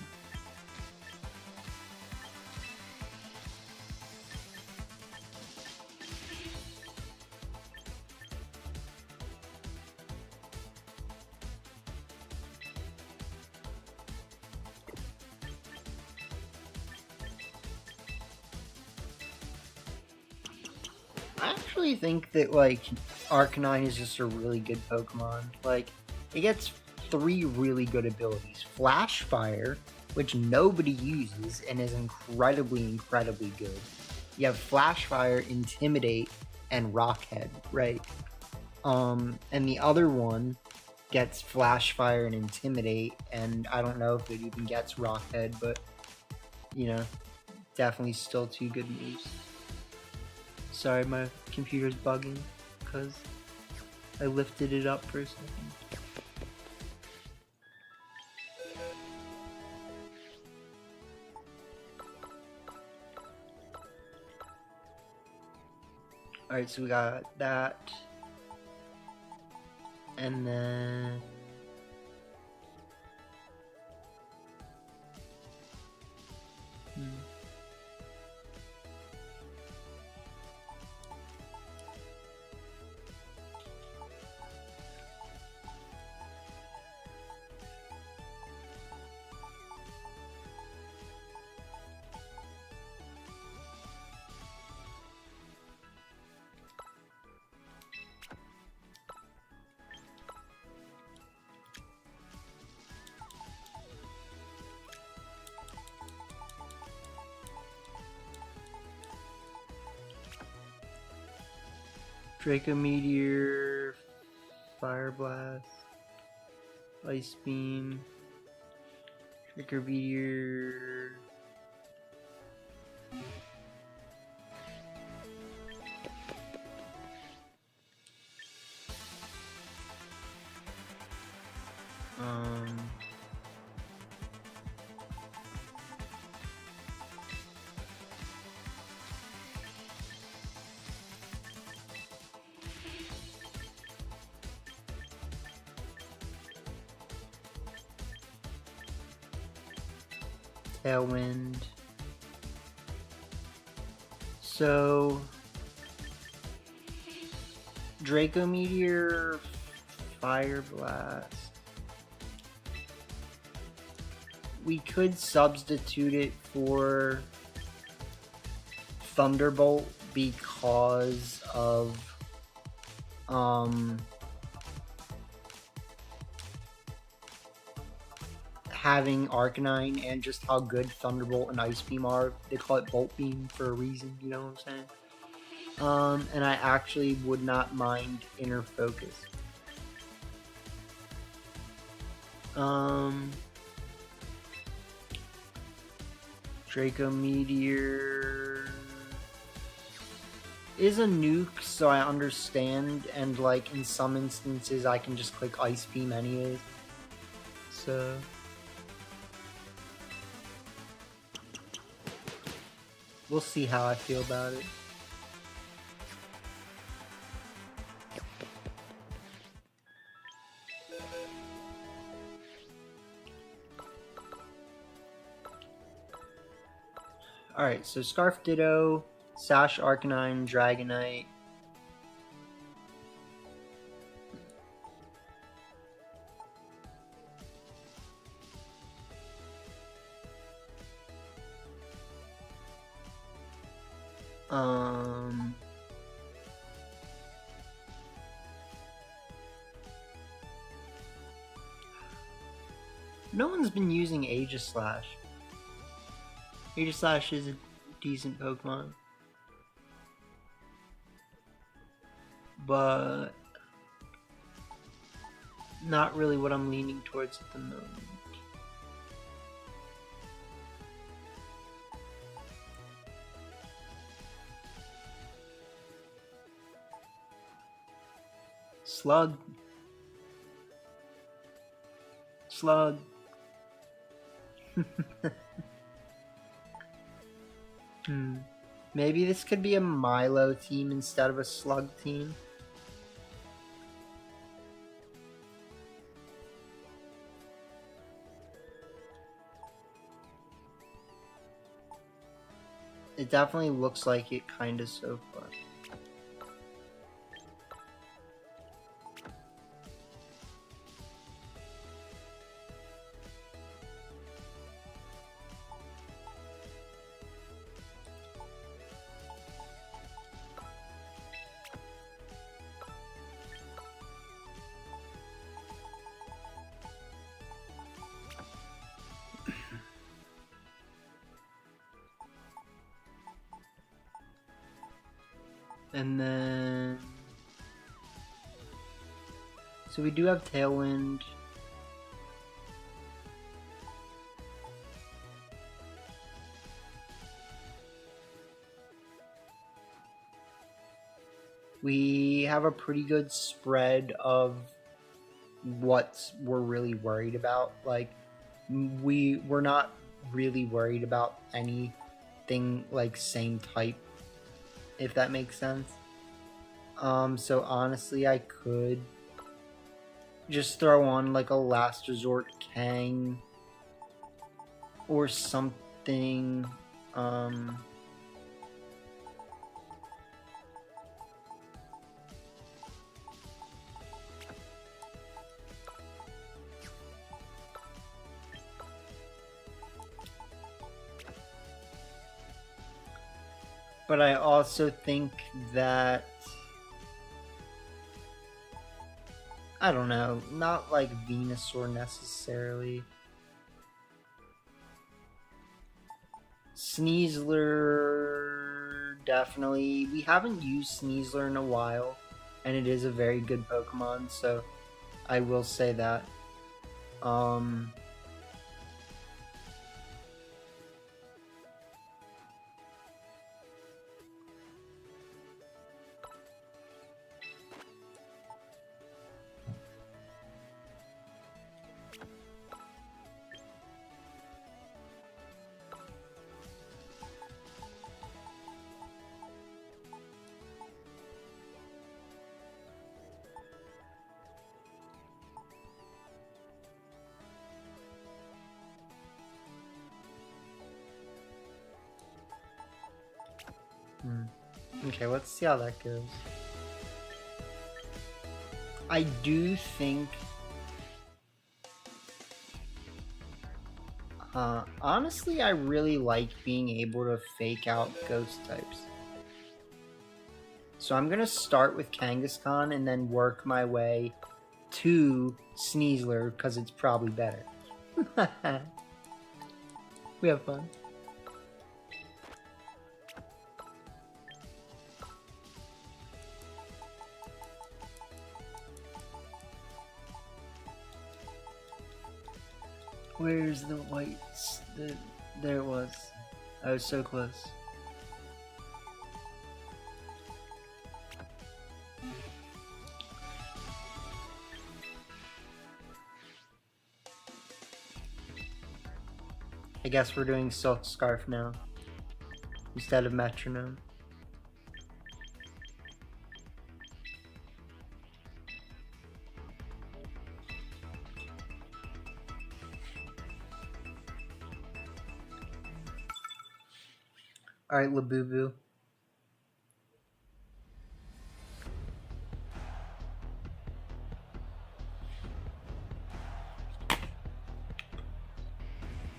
I actually think that, like, Arcanine is just a really good Pokemon. Like, it gets 3 really good abilities. Flash Fire, which nobody uses and is incredibly good. You have Flash Fire, Intimidate, and Rockhead, right? And the other one gets Flash Fire and Intimidate, and I don't know if it even gets Rockhead, but, you know, definitely still 2 good moves. Sorry, my computer's bugging because I lifted it up for a second. Alright, so we got that. And then... Draco Meteor, Fire Blast, Ice Beam, Draco Meteor. Tailwind. So Draco Meteor, Fire Blast. We could substitute it for Thunderbolt because of having Arcanine and just how good Thunderbolt and Ice Beam are. They call it Bolt Beam for a reason, you know what I'm saying? And I actually would not mind Inner Focus. Draco Meteor is a nuke, so I understand, and like in some instances I can just click Ice Beam anyways. So we'll see how I feel about it. Alright, so Scarf Ditto, Sash Arcanine, Dragonite. No one's been using Aegislash. Aegislash is a decent Pokemon. But not really what I'm leaning towards at the moment. Slug. Slug. Maybe this could be a Milo team instead of a Slug team. It definitely looks like it kinda so far. And then... so we do have Tailwind. we have a pretty good spread of what we're really worried about. Like, we're not really worried about anything like same type, if that makes sense. So honestly, I could just throw on like a last resort Kang or something. But I also think that, I don't know, not like Venusaur necessarily. Sneasler, definitely. We haven't used Sneasler in a while, and it is a very good Pokemon, so I will say that. Okay, let's see how that goes. I do think... honestly, I really like being able to fake out ghost types. So I'm gonna start with Kangaskhan and then work my way to Sneasler, because it's probably better. We have fun. Where's the whites? There it was. I was so close. I guess we're doing Silk Scarf now instead of Metronome. Alright, Labubu.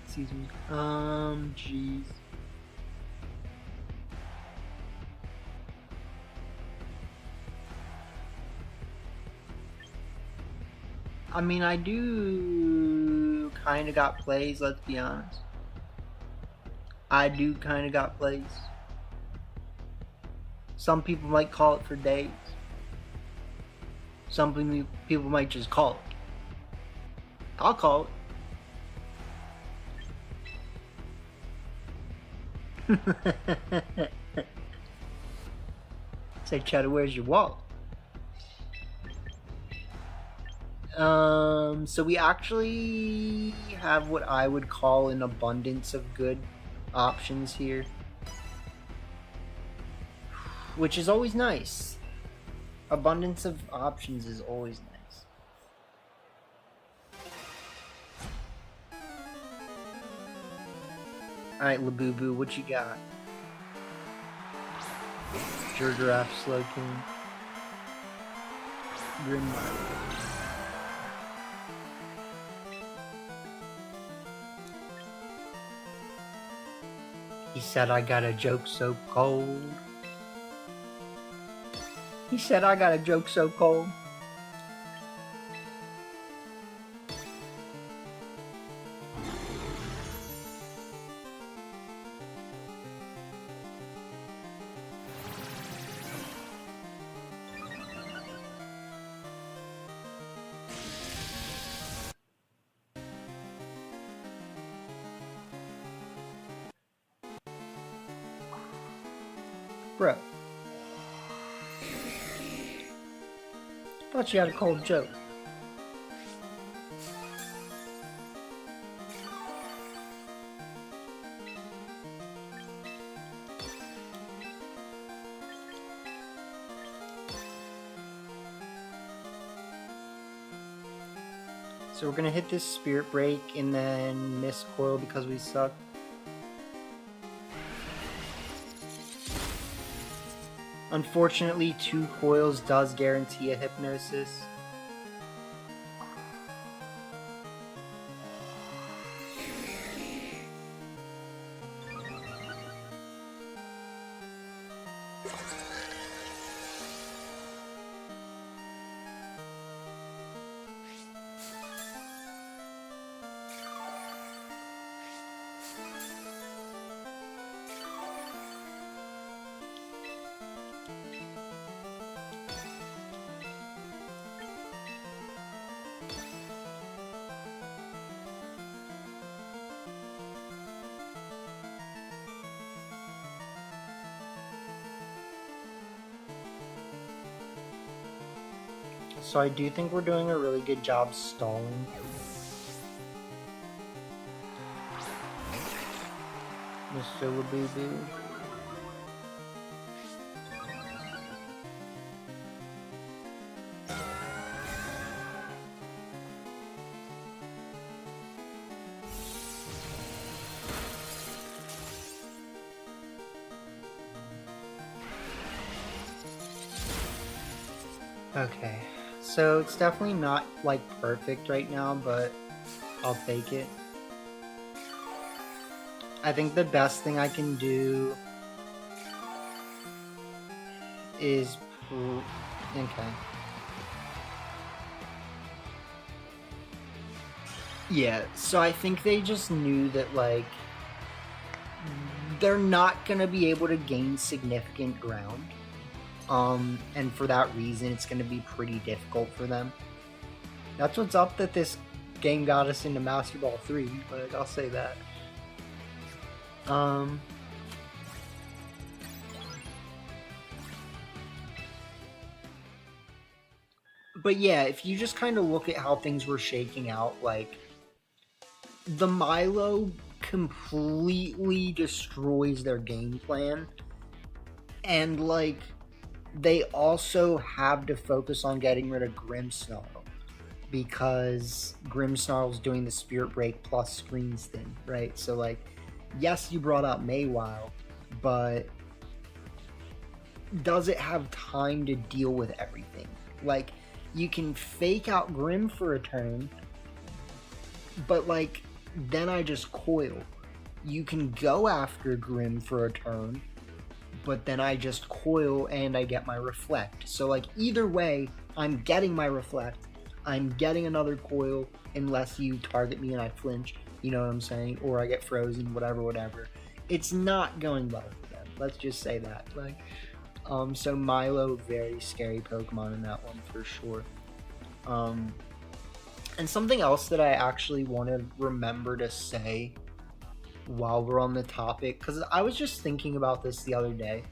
Excuse me. Jeez. I mean, I do kind of got plays, let's be honest. I do kind of got plays. Some people might call it for days. Some people might just call it. I'll call it. Say, Cheddar, where's your wallet? So we actually have what I would call an abundance of good options here, which is always nice. Abundance of options is always nice. Alright, Labubu, what you got? Giraffe, Slowking, Grimlock. He said I got a joke so cold. He said I got a joke so cold. Bro. Thought she had a cold joke. So we're gonna hit this Spirit Break and then miss Coil because we suck. Unfortunately, 2 coils does guarantee a Hypnosis. So I do think we're doing a really good job stalling. Miss Syllabubu. Okay. So it's definitely not like perfect right now, but I'll take it. I think the best thing I can do is okay. Yeah, so I think they just knew that like they're not gonna be able to gain significant ground. And for that reason, it's going to be pretty difficult for them. That's what's up that this game got us into Master Ball 3, but I'll say that. But yeah, if you just kind of look at how things were shaking out, like, the Milo completely destroys their game plan. And, like, they also have to focus on getting rid of Grimmsnarl because Grimmsnarl's doing the Spirit Break plus Screens thing, right? So, like, yes, you brought out Mawile, but does it have time to deal with everything? Like, you can fake out Grimm for a turn, but, like, then I just coil. You can go after Grimm for a turn, but then I just coil and I get my Reflect. So, like, either way, I'm getting my Reflect. I'm getting another coil unless you target me and I flinch, you know what I'm saying? Or I get frozen, whatever. It's not going well for them. Let's just say that. Like, so Milo, very scary Pokemon in that one for sure. And something else that I actually want to remember to say while we're on the topic, because I was just thinking about this the other day.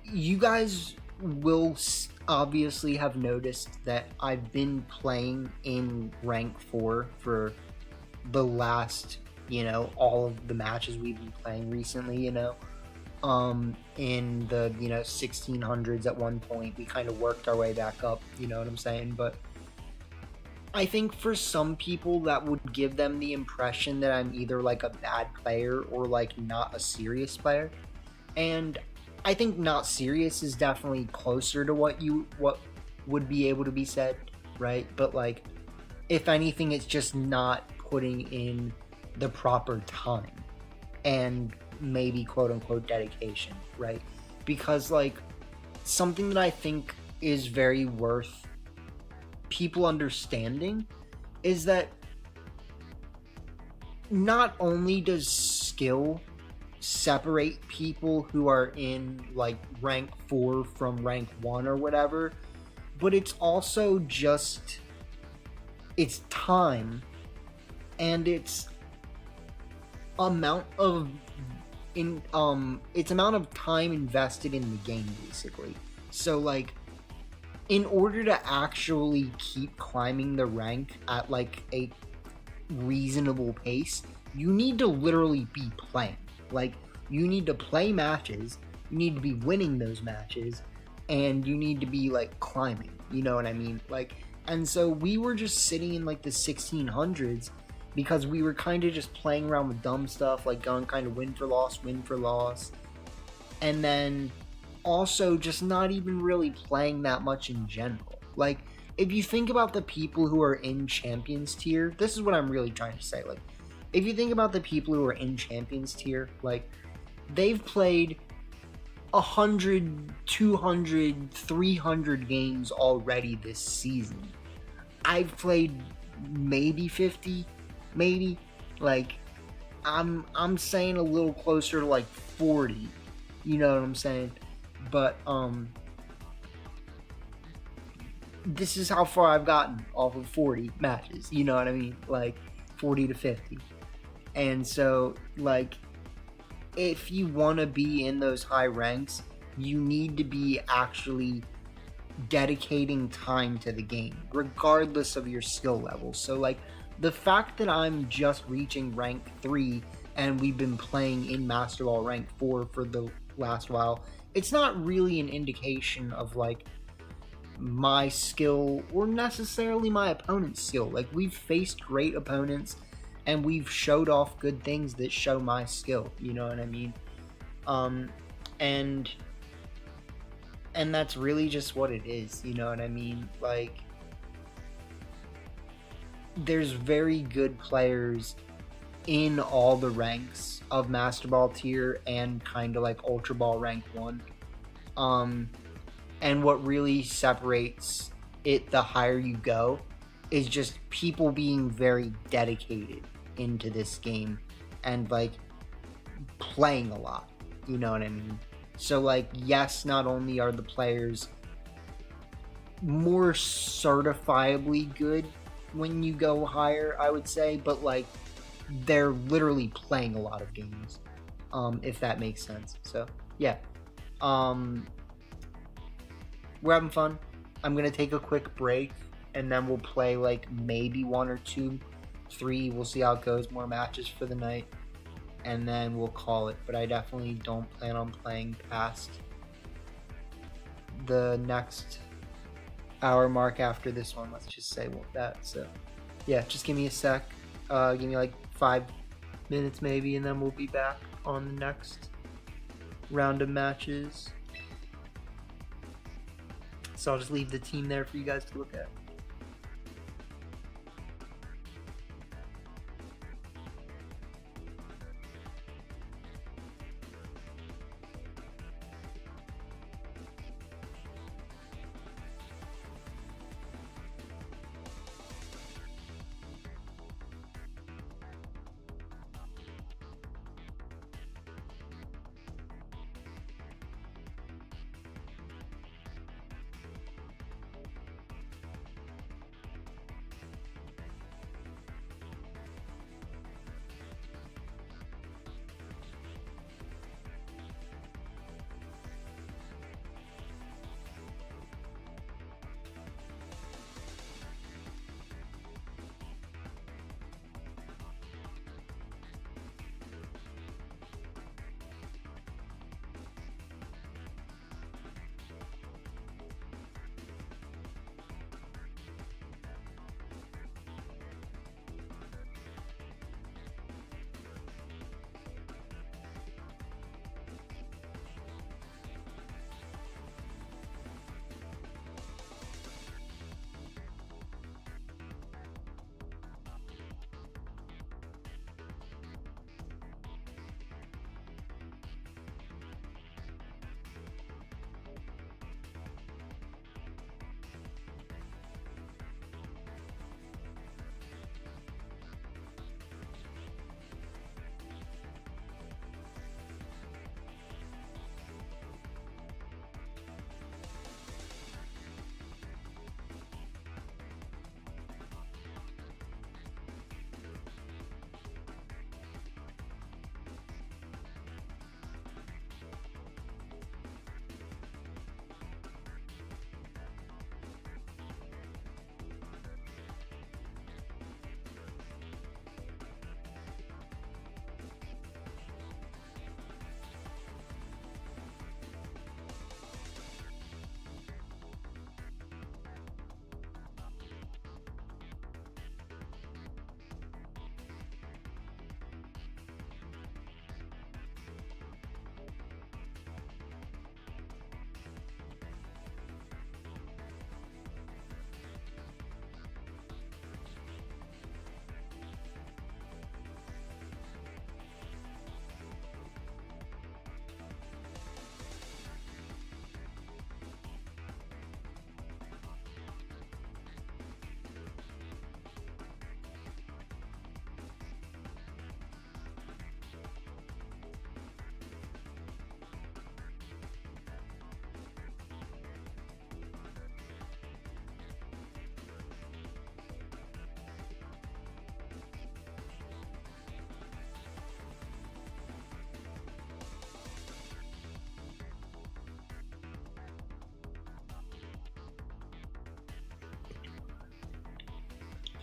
You guys will obviously have noticed that I've been playing in rank 4 for the last, you know, all of the matches we've been playing recently, you know. In the, you know, 1600s at one point. We kind of worked our way back up, you know what I'm saying? But I think for some people that would give them the impression that I'm either like a bad player or like not a serious player. And I think not serious is definitely closer to what would be able to be said, right? But like, if anything, it's just not putting in the proper time and maybe quote unquote dedication, right? Because like, something that I think is very worth people understanding is that not only does skill separate people who are in like rank 4 from rank 1 or whatever, but it's also just it's time and it's amount of time invested in the game, basically. So, like, in order to actually keep climbing the rank at, like, a reasonable pace, you need to literally be playing. Like, you need to play matches, you need to be winning those matches, and you need to be, like, climbing. You know what I mean? Like, and so we were just sitting in, like, the 1600s because we were kind of just playing around with dumb stuff, like going kind of win for loss, and then also just not even really playing that much in general. Like, if you think about the people who are in Champions tier, this is what I'm really trying to say. Like, if you think about the people who are in Champions tier, like, they've played 100, 200, 300 games already this season. I've played maybe 50, maybe. Like, I'm saying a little closer to like 40. You know what I'm saying? But this is how far I've gotten off of 40 matches. You know what I mean? Like 40 to 50. And so, like, if you want to be in those high ranks, you need to be actually dedicating time to the game, regardless of your skill level. So, like, the fact that I'm just reaching rank 3 and we've been playing in Master Ball rank 4 for the last while, it's not really an indication of, like, my skill or necessarily my opponent's skill. Like, we've faced great opponents and we've showed off good things that show my skill, you know what I mean? And that's really just what it is, you know what I mean? Like, there's very good players in all the ranks of Master Ball tier and kind of like Ultra Ball rank 1. And what really separates it the higher you go is just people being very dedicated into this game and, like, playing a lot, you know what I mean? So, like, yes, not only are the players more certifiably good when you go higher, I would say, but, like, they're literally playing a lot of games, if that makes sense. So, yeah. We're having fun. I'm going to take a quick break, and then we'll play, like, maybe 1 or 2, 3. We'll see how it goes. More matches for the night. And then we'll call it. But I definitely don't plan on playing past the next hour mark after this one. Let's just say that. So, yeah, just give me a sec. Give me, like, 5 minutes maybe, and then we'll be back on the next round of matches. So I'll just leave the team there for you guys to look at.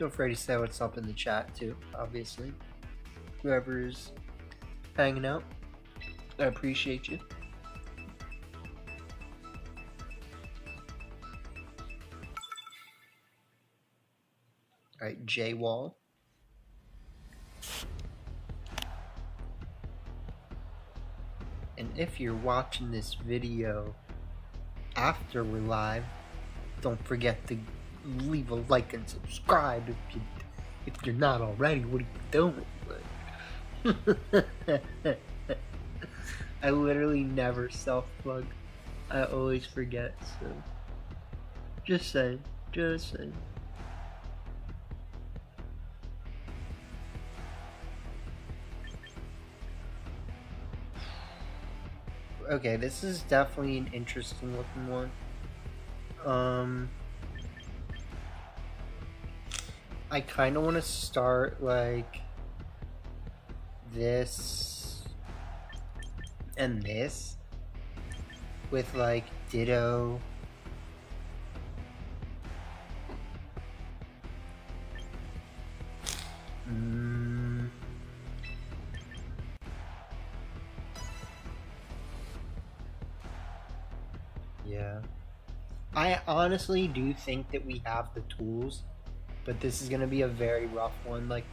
Feel free to say what's up in the chat too, obviously. Whoever's hanging out, I appreciate you. Alright, J-Wall. And if you're watching this video after we're live, don't forget to leave a like and subscribe if you're not already. What are you doing? I literally never self-plug. I always forget, so just saying. Okay, this is definitely an interesting looking one. I kind of want to start like this and this with like Ditto. Yeah. I honestly do think that we have the tools, but this is going to be a very rough one. Like,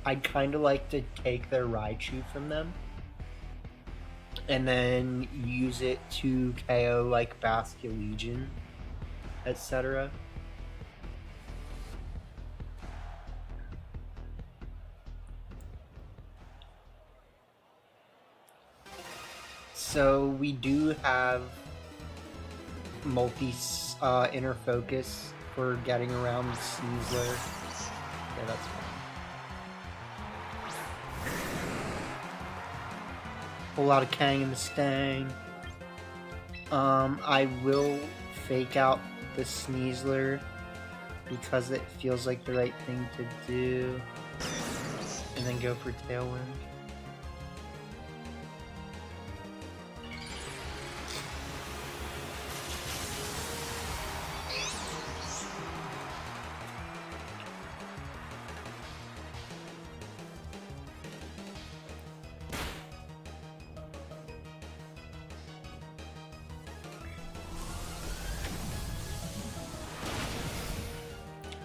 I'd kind of like to take their Raichu from them and then use it to KO like Basculegion, etc. So we do have multi inner focus for getting around Sneasler. Yeah, that's fine. A lot of Kang and the Stang. I will fake out the Sneasler because it feels like the right thing to do, and then go for Tailwind.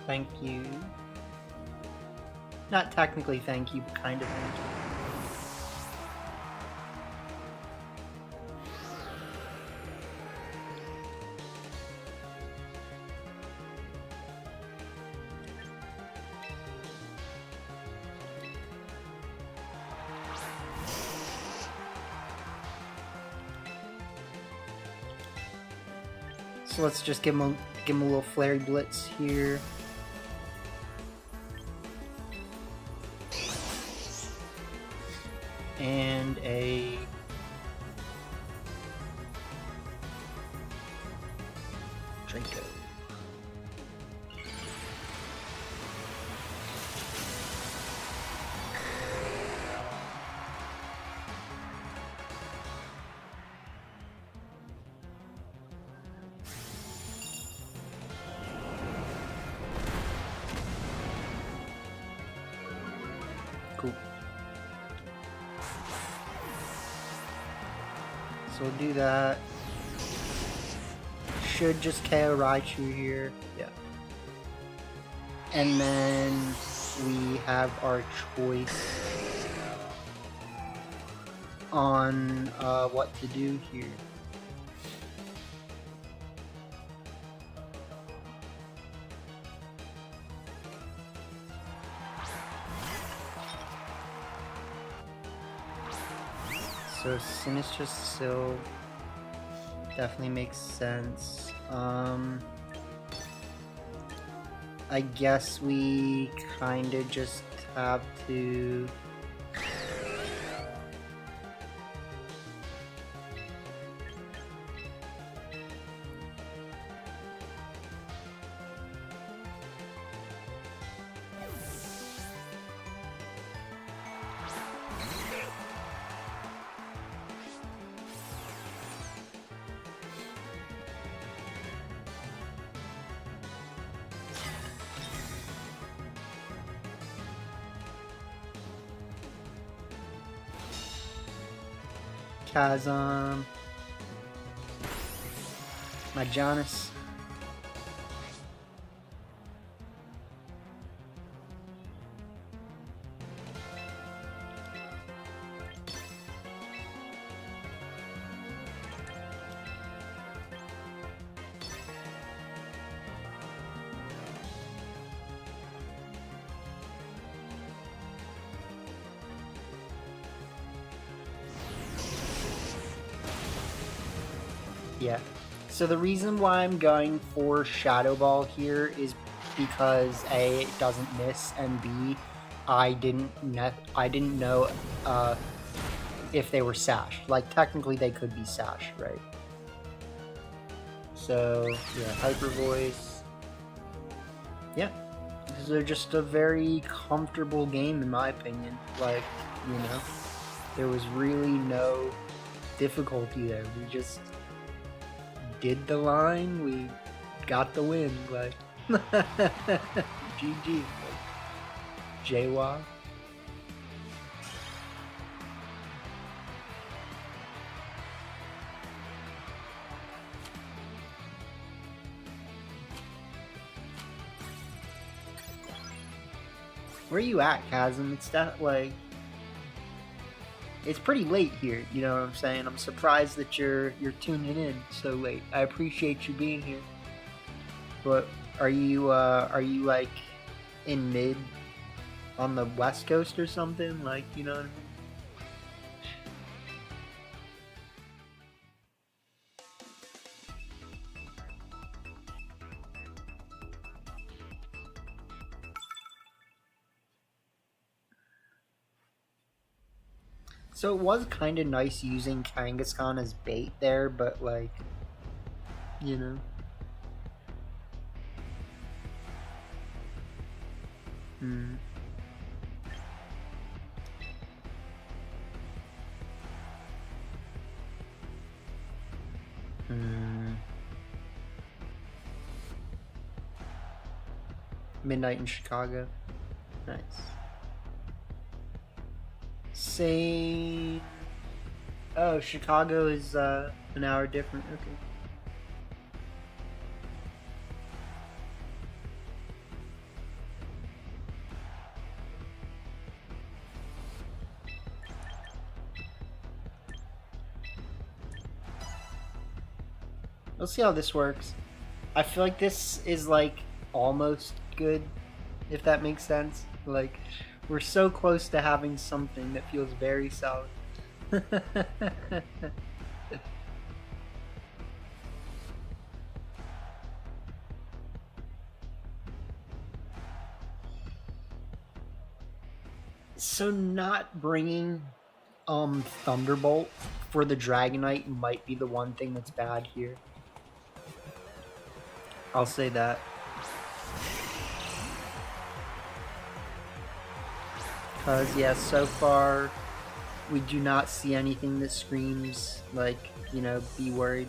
Thank you. Not technically thank you, but kind of thank you. So let's just give him a little Flary Blitz here. And a Draco. Cool. So we'll do that. Should just KO Raichu here. Yeah. And then we have our choice on what to do here. So Sinister Sill definitely makes sense. I guess we kinda just have to Chasm. My Jonas. Yeah. So the reason why I'm going for Shadow Ball here is because A, it doesn't miss, and B, I didn't know if they were sashed. Like technically they could be sashed, right? So yeah, Hyper Voice. Yeah. This is just a very comfortable game in my opinion. Like, you know, there was really no difficulty there. We just did the line, we got the win, like GG, JWA. Where you at, Chasm? It's that like it's pretty late here, you know what I'm saying? I'm surprised that you're tuning in so late. I appreciate you being here. But are you like in mid on the West Coast or something? Like, you know what I mean? So it was kind of nice using Kangaskhan as bait there, but like, you know. Hmm. Midnight in Chicago. Nice. Same. Oh, Chicago is an hour different. Okay. We'll see how this works. I feel like this is like almost good, if that makes sense. Like, we're so close to having something that feels very solid. So not bringing Thunderbolt for the Dragonite might be the one thing that's bad here. I'll say that. Because, yeah, so far we do not see anything that screams, like, you know, be worried.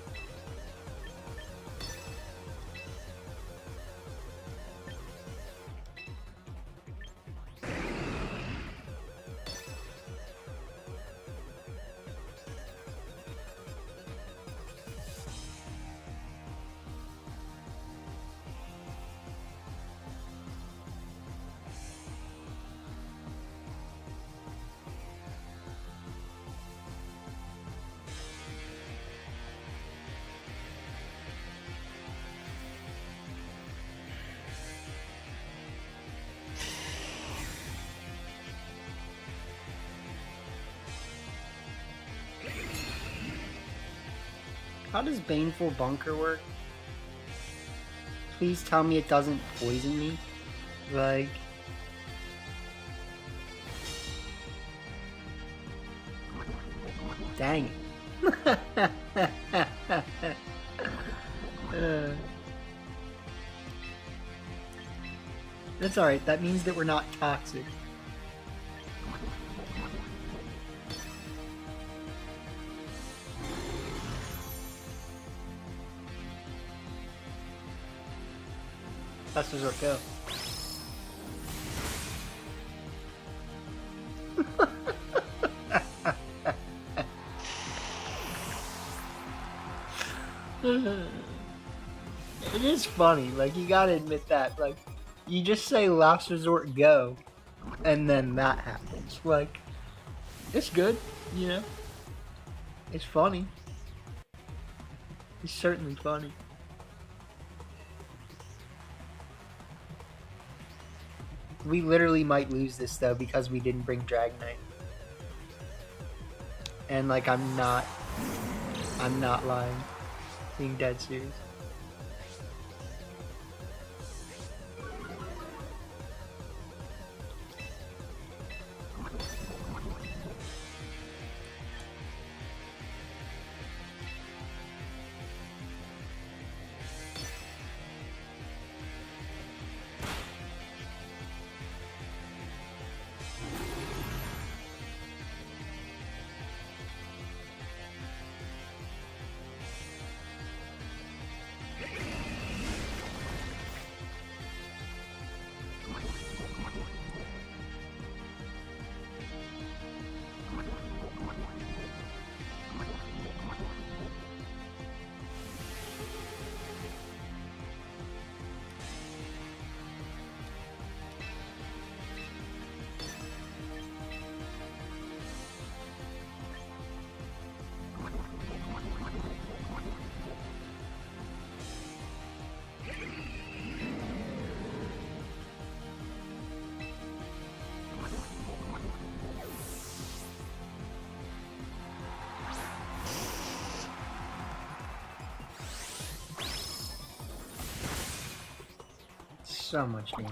How does Baneful Bunker work? Please tell me it doesn't poison me. Like... Dang it. That's alright, that means that we're not toxic. That's just our go. It is funny, like, you gotta admit that. Like, you just say last resort go, and then that happens. Like, it's good, you know? It's funny. It's certainly funny. We literally might lose this, though, because we didn't bring Dragonite. And, like, I'm not lying. Being dead serious. So much damage.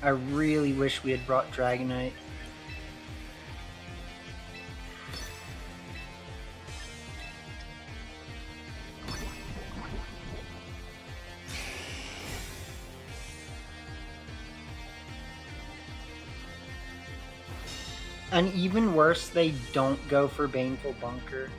I really wish we had brought Dragonite. And even worse, they don't go for Baneful Bunker.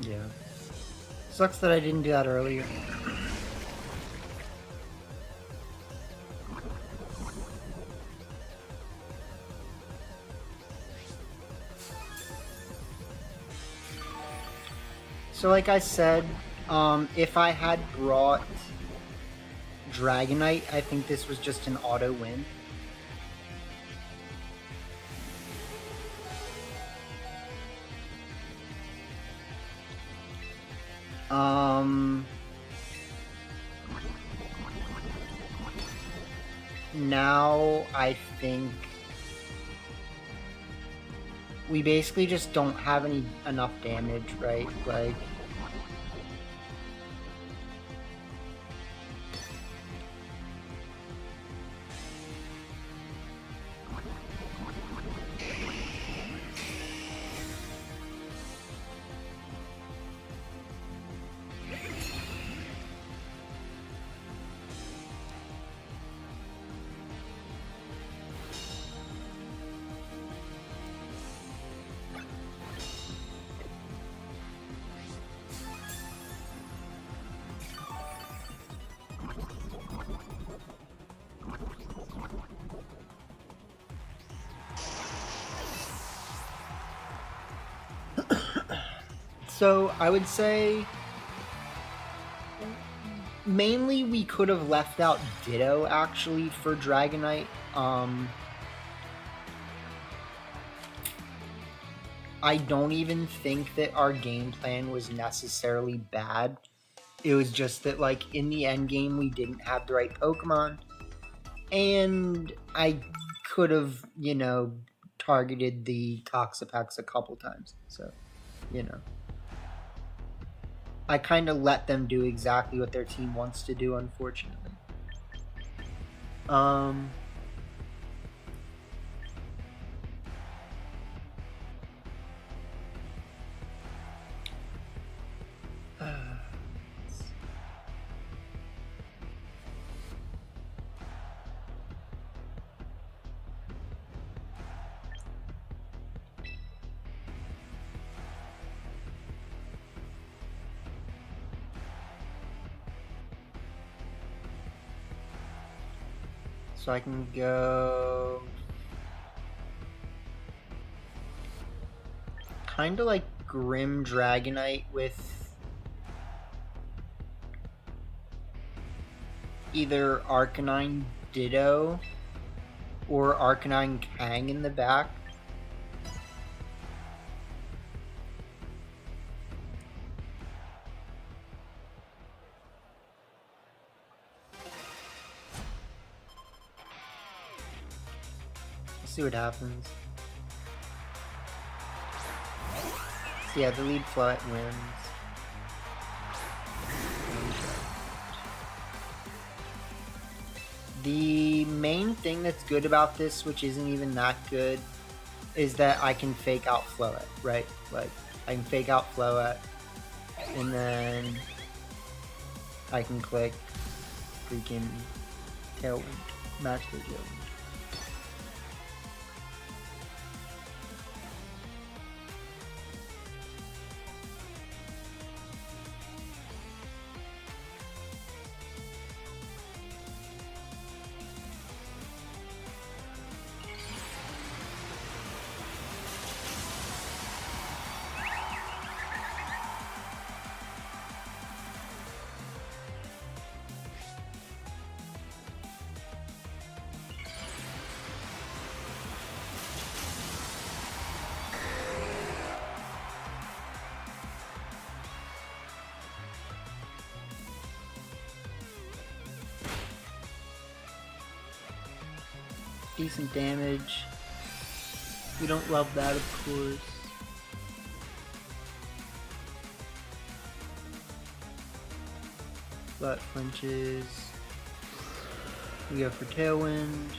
Yeah. Sucks that I didn't do that earlier. So like I said, if I had brought Dragonite, I think this was just an auto win. Now I think we basically just don't have enough damage, right? Like, so I would say mainly we could have left out Ditto actually for Dragonite. I don't even think that our game plan was necessarily bad. It was just that, like, in the end game, we didn't have the right Pokemon. And I could have, you know, targeted the Toxapex a couple times. So, you know. I kind of let them do exactly what their team wants to do, unfortunately. So I can go kind of like Grim Dragonite with either Arcanine Ditto or Arcanine Kang in the back. See what happens. So yeah, the lead flat wins. The main thing that's good about this, which isn't even that good, is that I can fake out Floette, right? Like, I can fake out Floette, and then I can click freaking Tailwind, Master Tailwind. Decent damage. We don't love that, of course. But flinches. We go for Tailwind.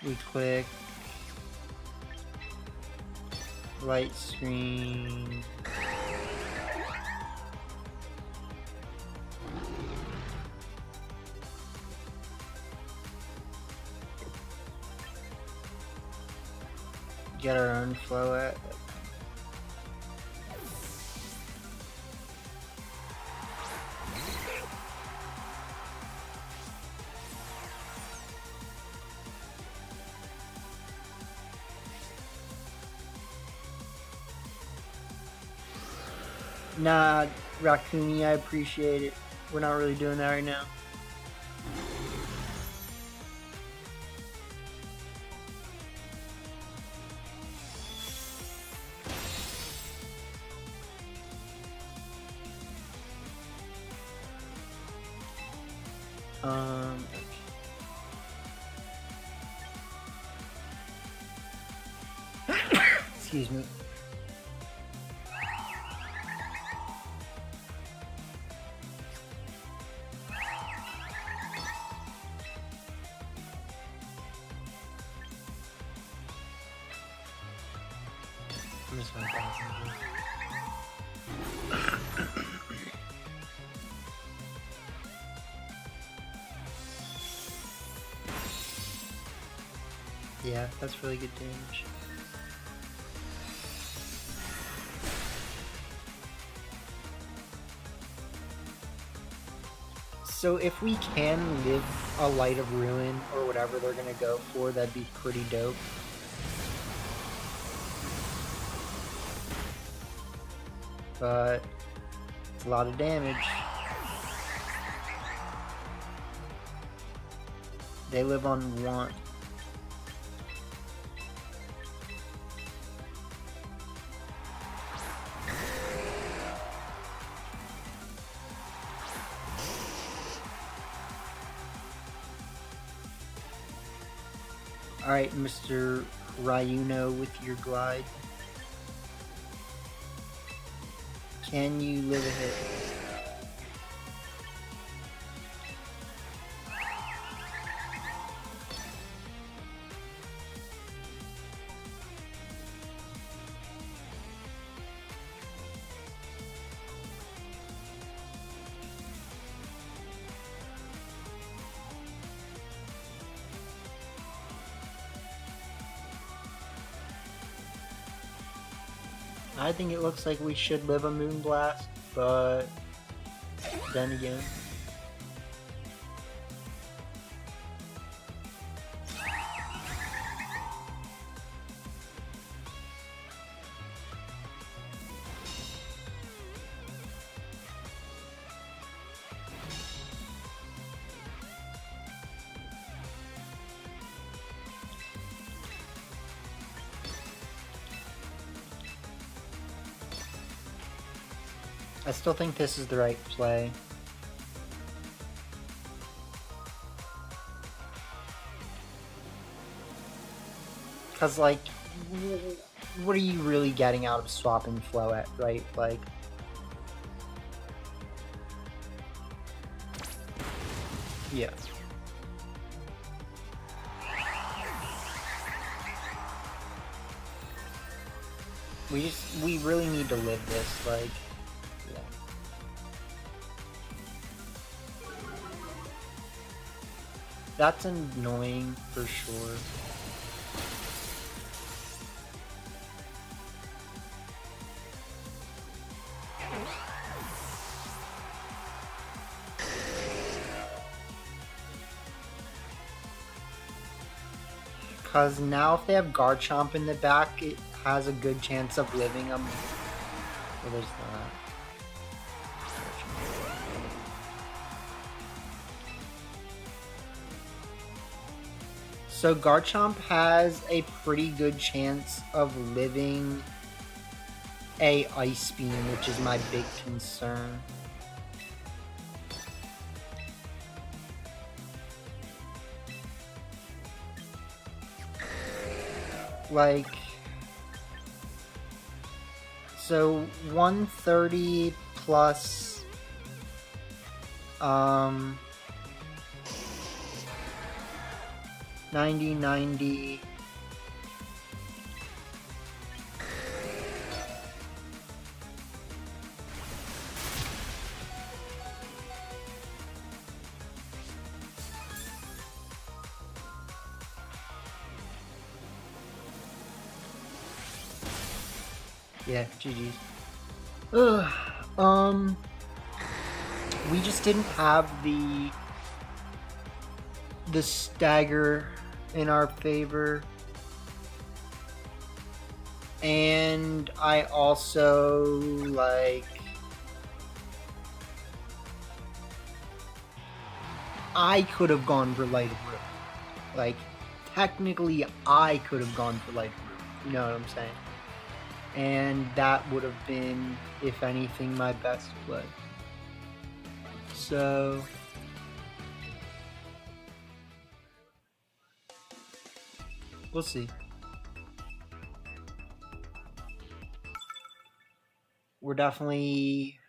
We click Light Screen. get our own flow at. Nah, Raccoony, I appreciate it. We're not really doing that right now. Excuse me. I'm just gonna pass it. Yeah, that's really good damage. So if we can live a Light of Ruin or whatever they're gonna go for, that'd be pretty dope. But it's a lot of damage. They live on want. Alright, Mr. Ryuno with your glide. Can you live a hit? I think it looks like we should live a Moonblast, but then again. I still think this is the right play. Because, like, what are you really getting out of swapping Floette, right? Like, yeah. We really need to live this, like, yeah. That's annoying for sure. Because now if they have Garchomp in the back, it has a good chance of living them. Well, there's that. So Garchomp has a pretty good chance of living a Ice Beam, which is my big concern. Like, so 130 plus 90. Yeah, GG's. Ugh, we just didn't have the stagger in our favor. And I also, like, I could have gone for Light of Ruin. Like, technically, I could have gone for Light of Ruin. You know what I'm saying? And that would have been, if anything, my best play. So we'll see. We're definitely,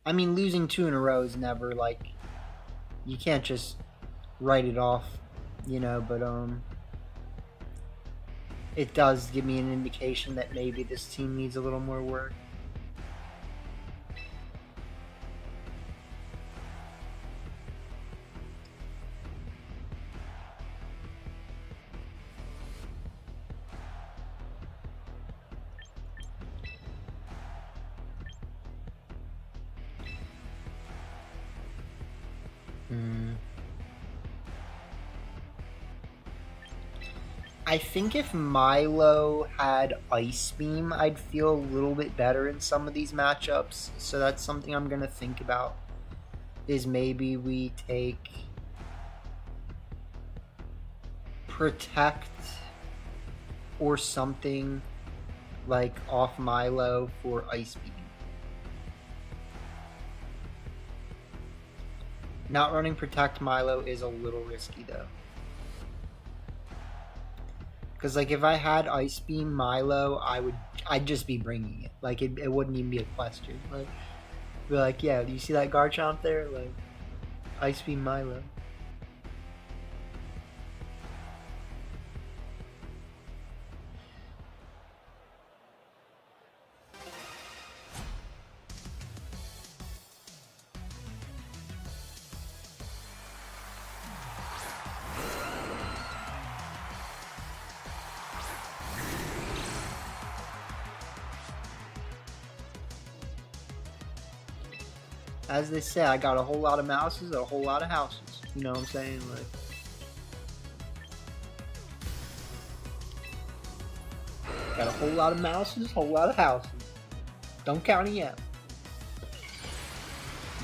I mean, losing 2 in a row is never, like, you can't just write it off, you know, but it does give me an indication that maybe this team needs a little more work. I think if Milo had Ice Beam, I'd feel a little bit better in some of these matchups. So that's something I'm going to think about, is maybe we take Protect or something like off Milo for Ice Beam. Not running Protect Milo is a little risky though. Because, like, if I had Ice Beam Milo, I'd just be bringing it. Like, it wouldn't even be a question. Like, be like, yeah, do you see that Garchomp there? Like, Ice Beam Milo. As they say, I got a whole lot of mouses and a whole lot of houses. You know what I'm saying? Like, got a whole lot of mouses, whole lot of houses. Don't count me out.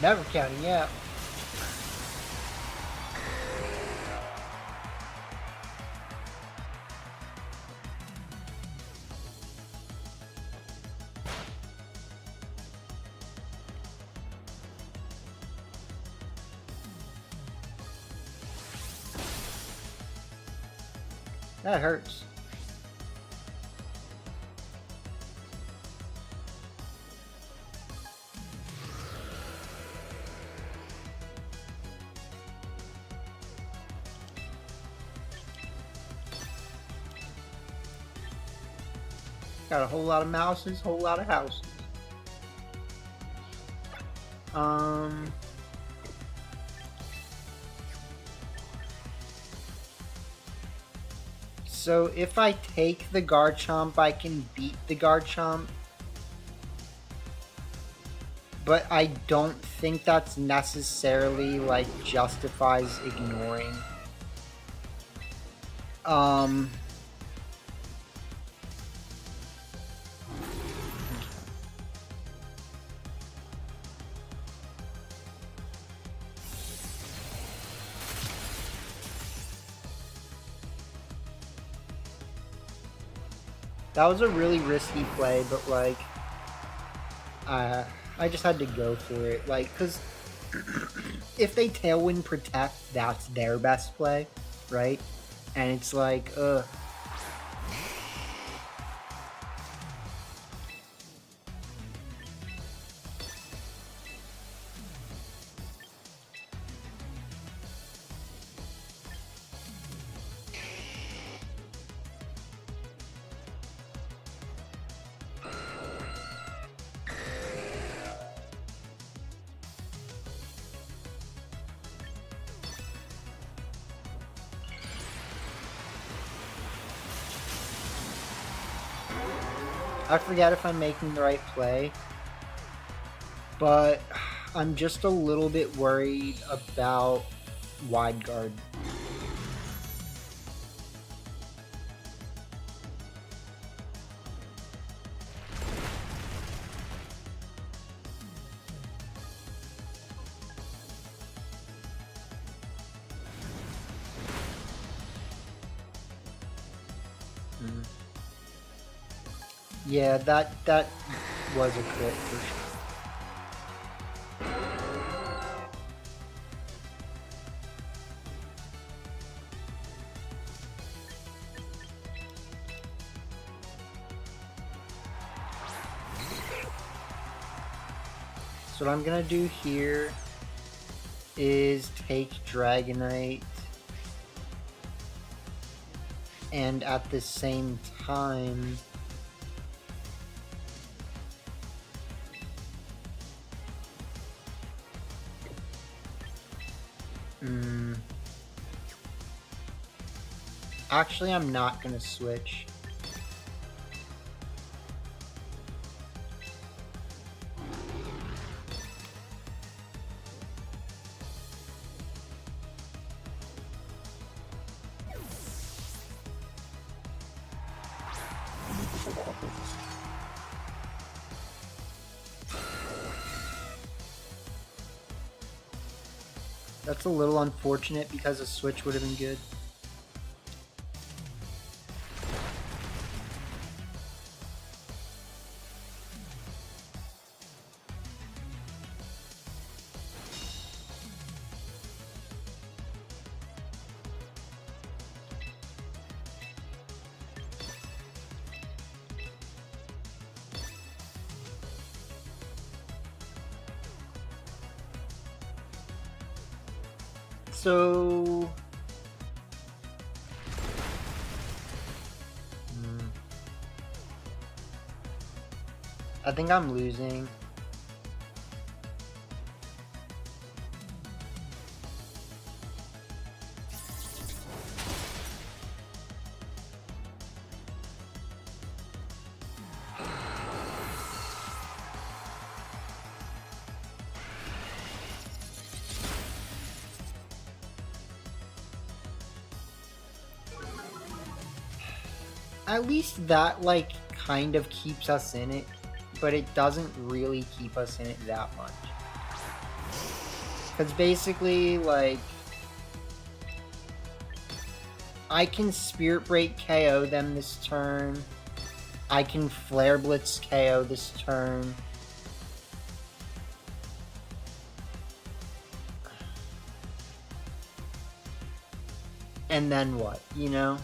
Never count me out. That hurts. Got a whole lot of mouses, whole lot of houses. So if I take the Garchomp, I can beat the Garchomp. But I don't think that's necessarily, like, justifies ignoring. That was a really risky play, but, like, I just had to go for it. Like, because if they Tailwind Protect, that's their best play, right? And it's like, ugh. I forget if I'm making the right play, but I'm just a little bit worried about wide guard. Yeah, that was a crit for sure. So what I'm gonna do here is take Dragonite, and at the same time actually I'm not gonna switch. That's a little unfortunate because a switch would have been good. So I think I'm losing. At least that, like, kind of keeps us in it, but it doesn't really keep us in it that much. Because basically, like, I can Spirit Break KO them this turn. I can Flare Blitz KO this turn. And then what, you know?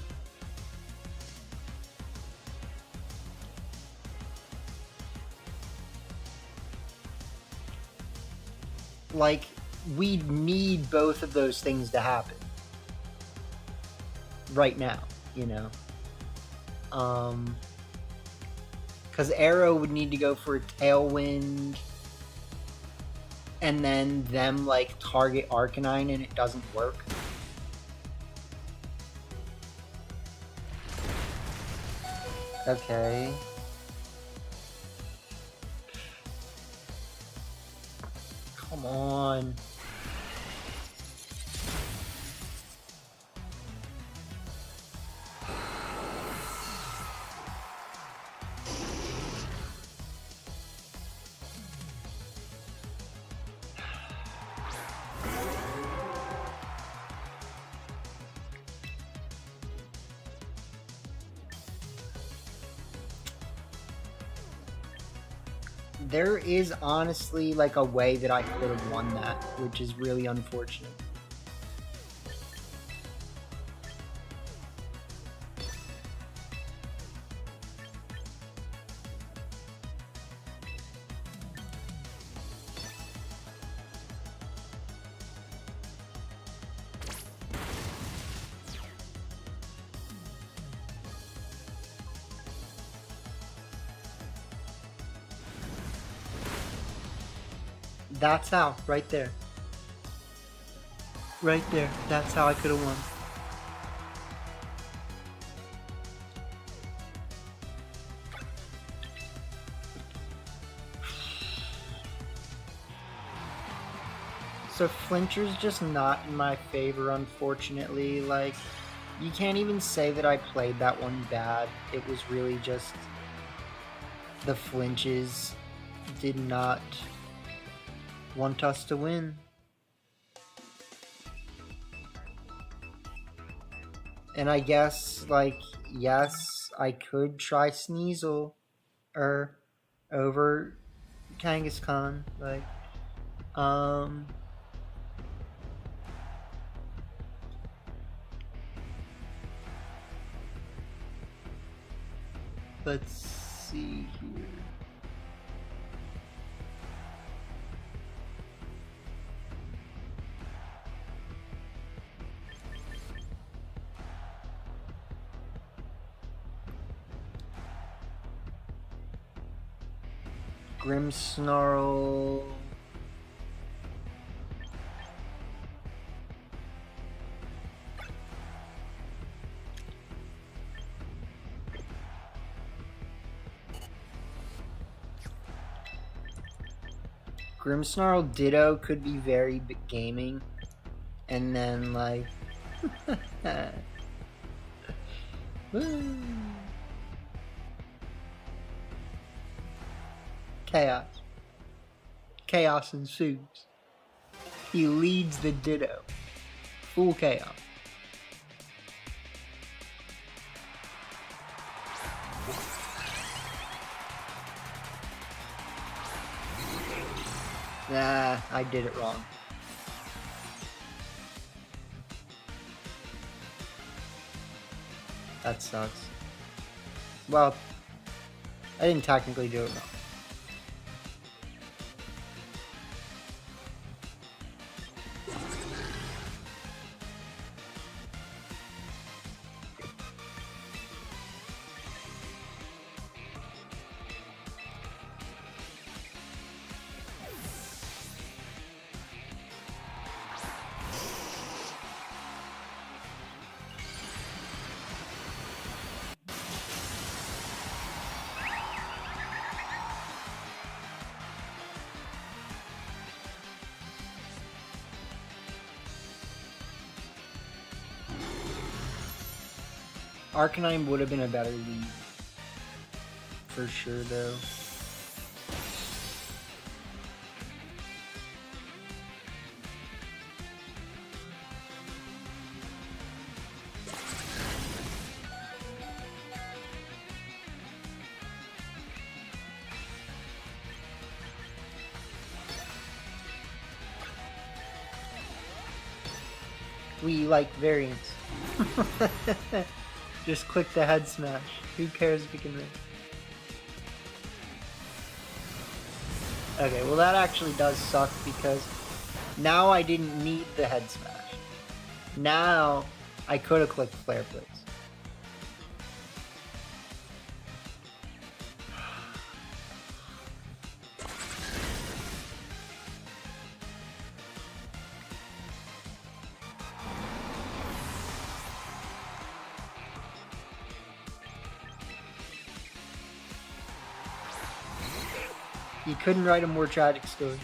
Like, we need both of those things to happen right now, you know? Because Arrow would need to go for a Tailwind, and then them, like, target Arcanine, and it doesn't work. Okay. Come on. There is honestly, like, a way that I could have won that, which is really unfortunate. That's how, right there. Right there. That's how I could have won. So Flincher's just not in my favor, unfortunately. Like, you can't even say that I played that one bad. It was really just the flinches did not want us to win. And I guess, like, yes, I could try Sneasel over Kangaskhan. Like, let's see here. Grimmsnarl. Grimmsnarl Ditto could be very gaming, and then like chaos ensues. He leads the Ditto, full chaos. Nah, I did it wrong. That sucks. Well, I didn't technically do it wrong. Arcanine would have been a better lead. For sure, though. We like variants. Just click the head smash. Who cares if we can win? Okay, well that actually does suck because now I didn't need the head smash. Now I could have clicked Flare Blitz. You couldn't write a more tragic story.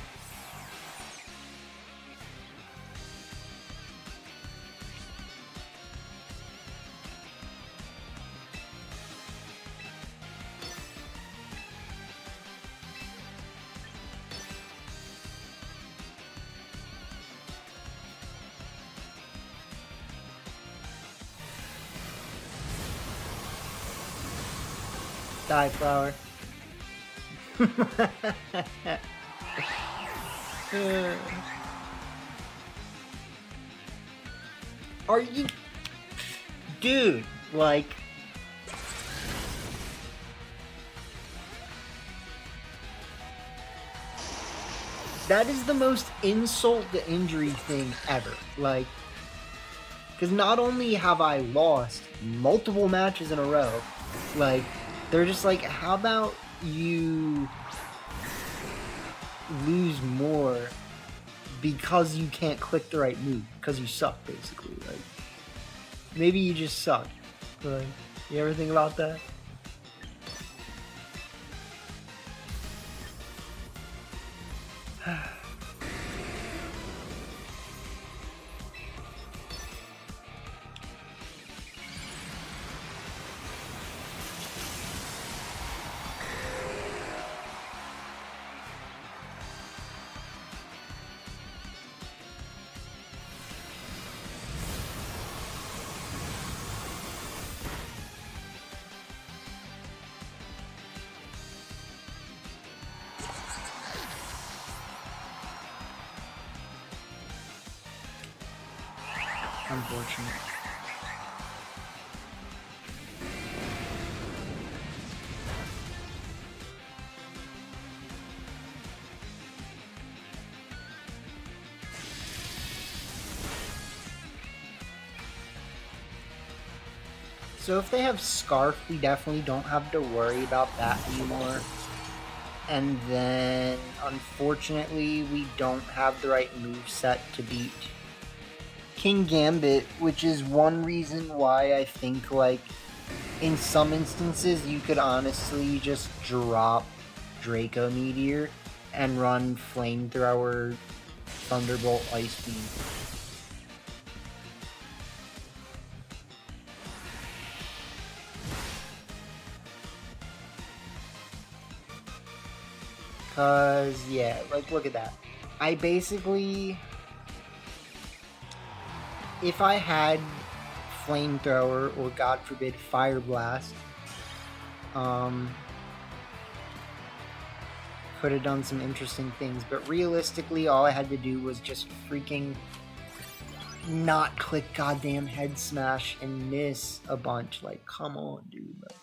Die, flower. Are you... Dude, like... That is the most insult to injury thing ever. Like... Because not only have I lost multiple matches in a row, like, they're just like, how about you lose more because you can't click the right move, because you suck, basically. Like, maybe you just suck. Like, you ever think about that? Unfortunate. So if they have Scarf, we definitely don't have to worry about that anymore. And then, unfortunately, we don't have the right moveset to beat King Gambit, which is one reason why I think, like, in some instances, you could honestly just drop Draco Meteor and run Flamethrower, Thunderbolt, Ice Beam. Cause, yeah, like, look at that. I basically... If I had Flamethrower, or God forbid, Fire Blast, could have done some interesting things, but realistically, all I had to do was just freaking not click goddamn Head Smash and miss a bunch. Like, come on, dude. Like,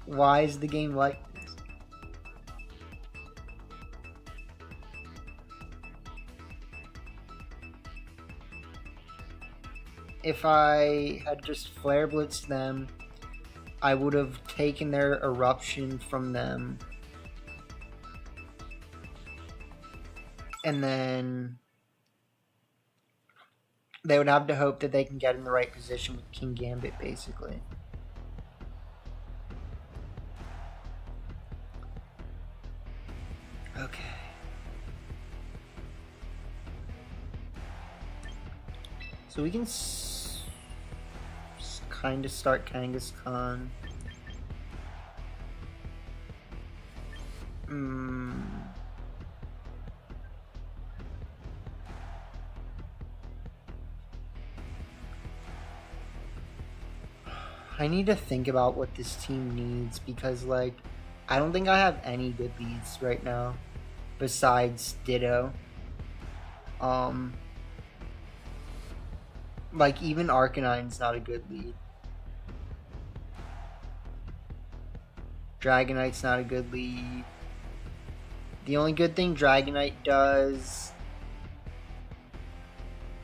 why is the game like this? If I had just Flare Blitzed them, I would have taken their Eruption from them. And then they would have to hope that they can get in the right position with King Gambit, basically. Okay. So we can kind of start Kangaskhan. I need to think about what this team needs, because, like, I don't think I have any good leads right now besides Ditto. Like, even Arcanine's not a good lead. Dragonite's not a good lead. The only good thing Dragonite does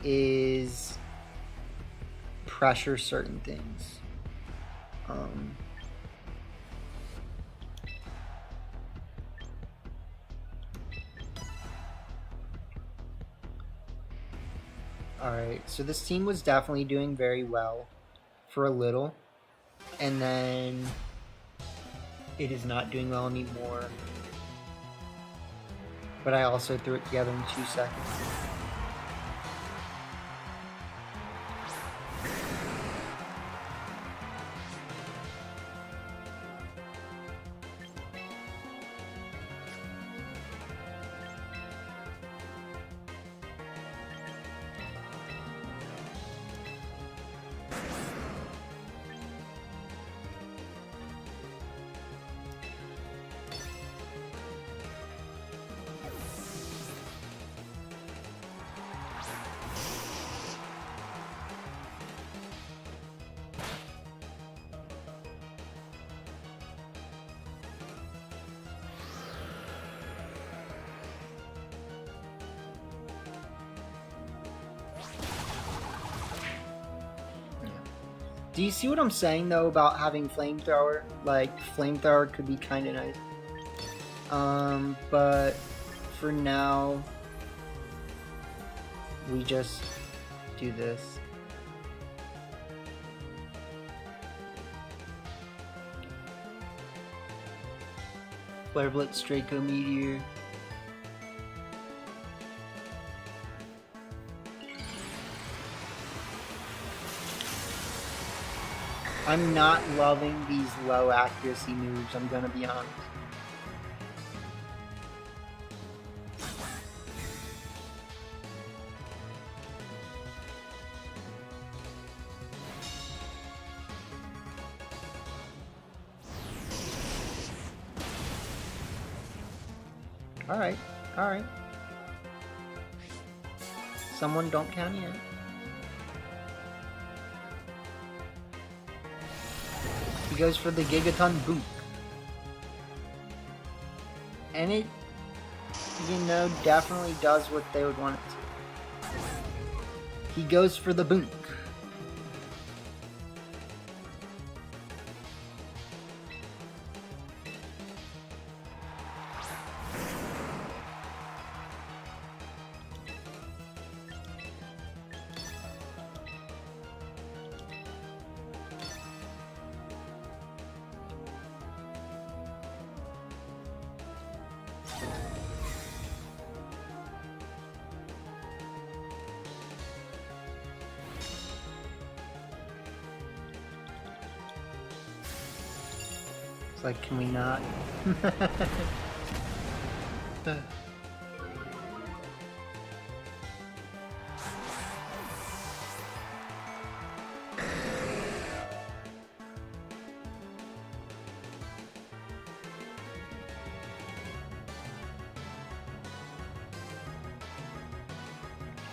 is pressure certain things. Alright, so this team was definitely doing very well for a little, and then it is not doing well anymore. But I also threw it together in 2 seconds. Do you see what I'm saying, though, about having Flamethrower? Like, Flamethrower could be kind of nice. But for now, we just do this. Flare Blitz, Draco Meteor. I'm not loving these low accuracy moves, I'm gonna be honest. Alright, alright. Someone don't count yet. He goes for the Gigaton Boom. And it, definitely does what they would want it to. He goes for the Boom. Like, can we not? If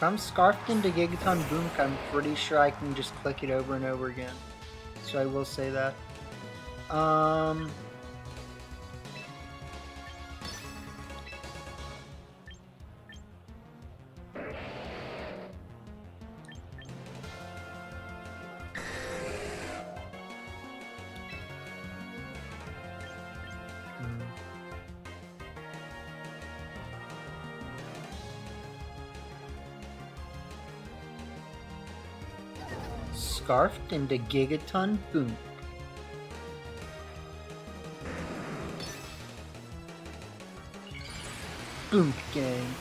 I'm scarfed into Gigaton Boom, I'm pretty sure I can just click it over and over again. So I will say that. Scarfed into Gigaton Boom. Boom gang.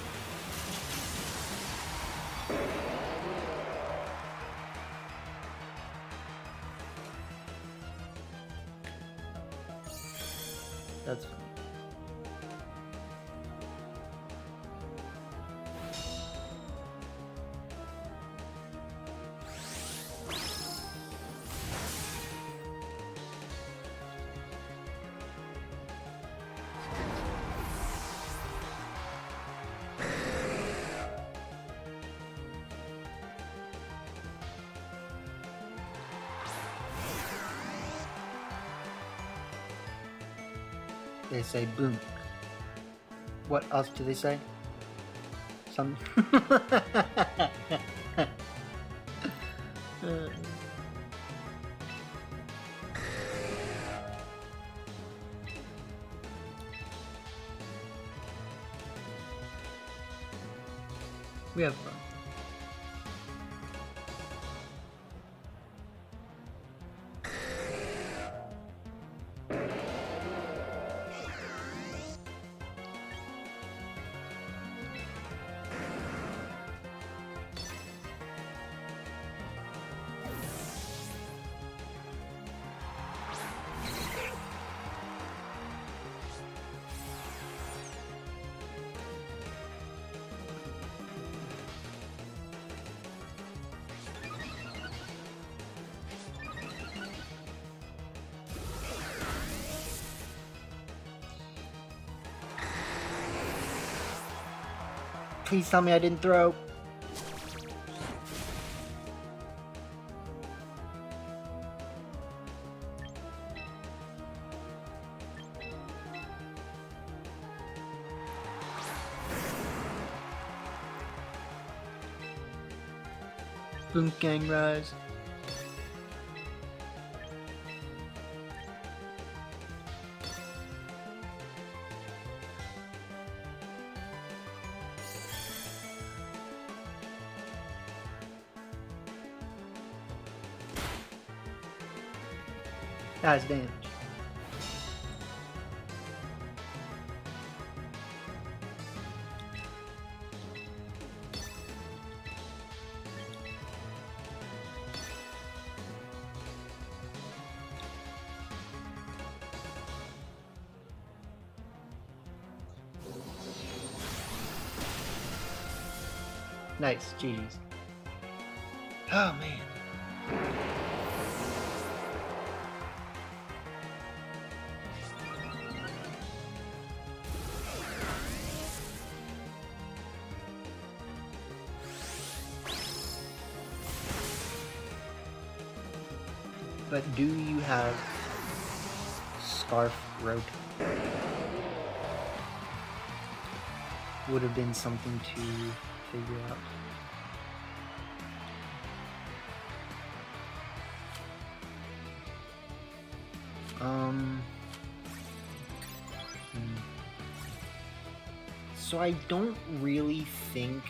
That's fine. They say boom. What else do they say? Some. We have fun. Please tell me I didn't throw. Boom gang rise. That's damage. Nice, GG's. Oh man. But do you have scarf rotate. Would have been something to figure out. So I don't really think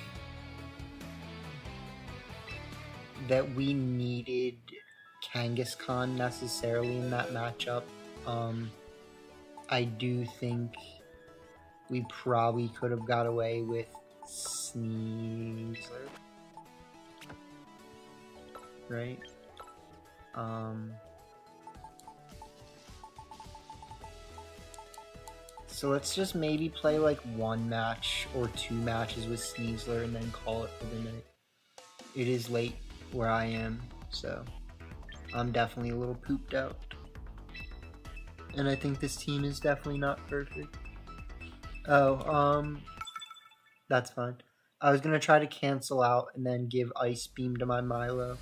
that we needed Kangaskhan necessarily in that matchup. I do think we probably could have got away with Sneasler, right? So let's just maybe play like one match or two matches with Sneasler and then call it for the night. It is late where I am, so I'm definitely a little pooped out. And I think this team is definitely not perfect. Oh, that's fine. I was gonna try to cancel out and then give Ice Beam to my Milo.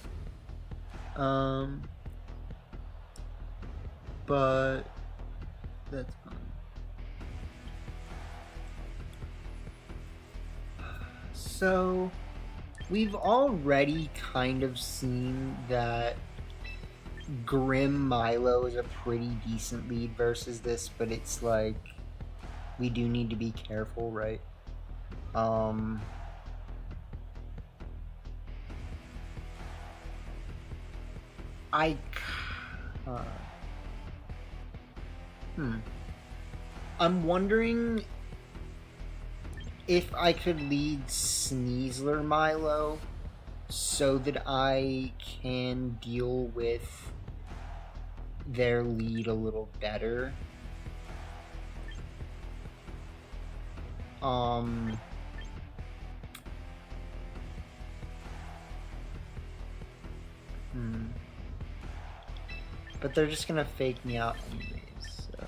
But that's fine. So we've already kind of seen that Grim Milo is a pretty decent lead versus this, but it's like we do need to be careful, right? I'm wondering if I could lead Sneasler Milo so that I can deal with their lead a little better. But they're just gonna fake me out anyways, so.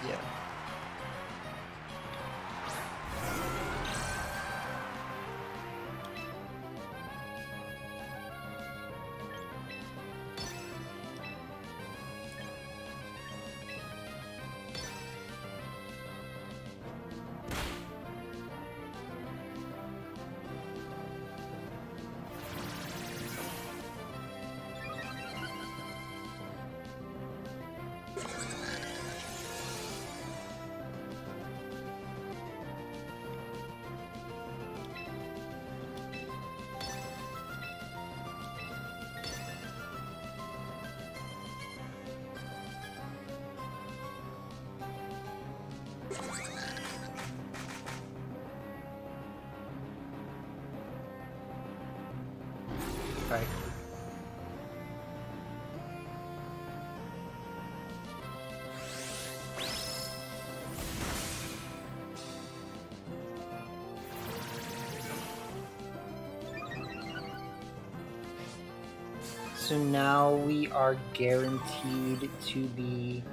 Yeah. Right. So now we are guaranteed to be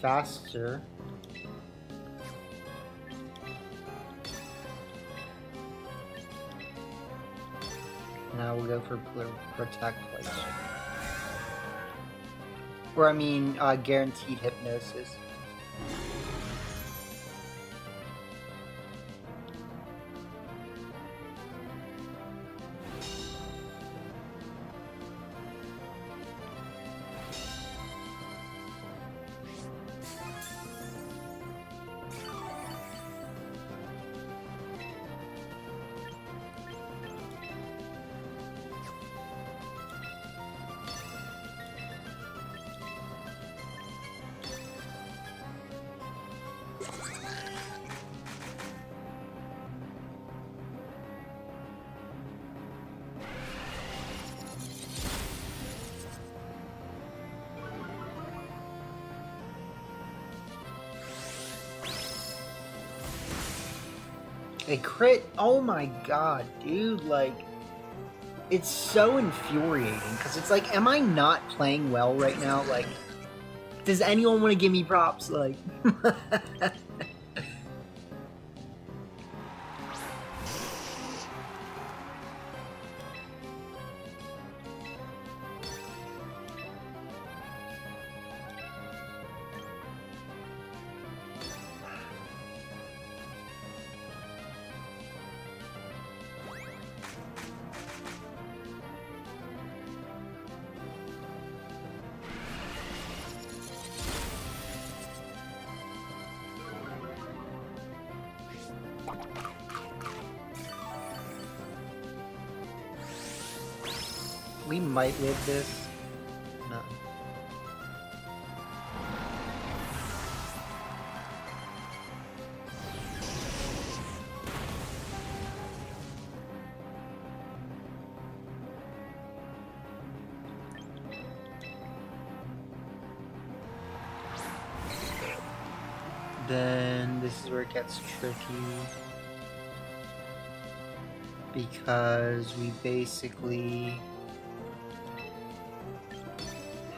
faster. Now we'll go for protect place. Or I mean, guaranteed hypnosis. A crit? Oh my god, dude, like... it's so infuriating because it's like, am I not playing well right now? Like, does anyone want to give me props? Like, we might live this. No. Then this is where it gets tricky. Because we basically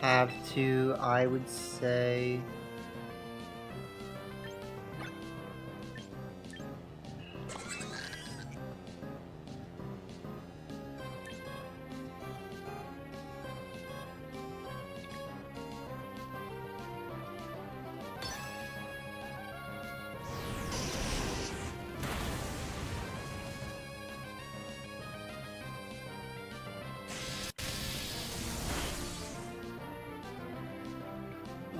have to, I would say,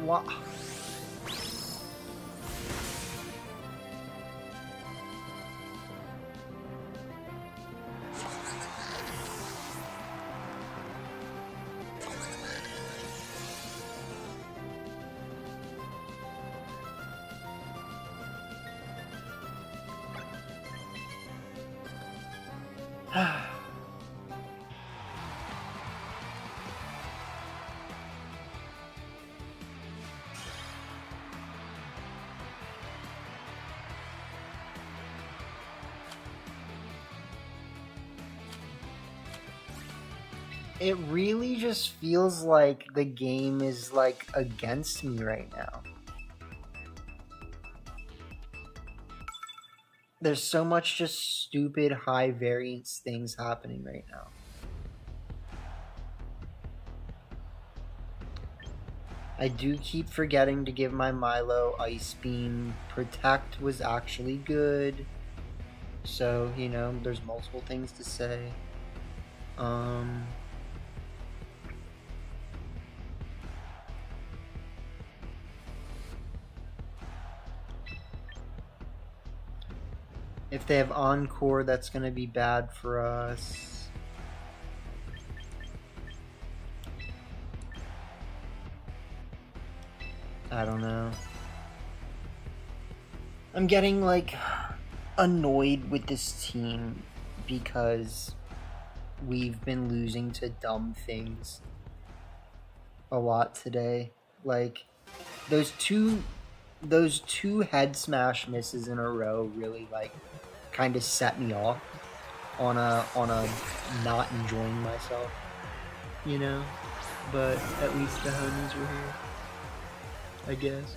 what? It really just feels like the game is like against me right now. There's so much just stupid high variance things happening right now. I do keep forgetting to give my Milo Ice Beam. Protect was actually good. So, you know, there's multiple things to say. If they have Encore, that's going to be bad for us. I don't know. I'm getting, like, annoyed with this team because we've been losing to dumb things a lot today. Like, those two head smash misses in a row really, like, kind of set me off on a not enjoying myself, you know. But at least the homies were here, I guess.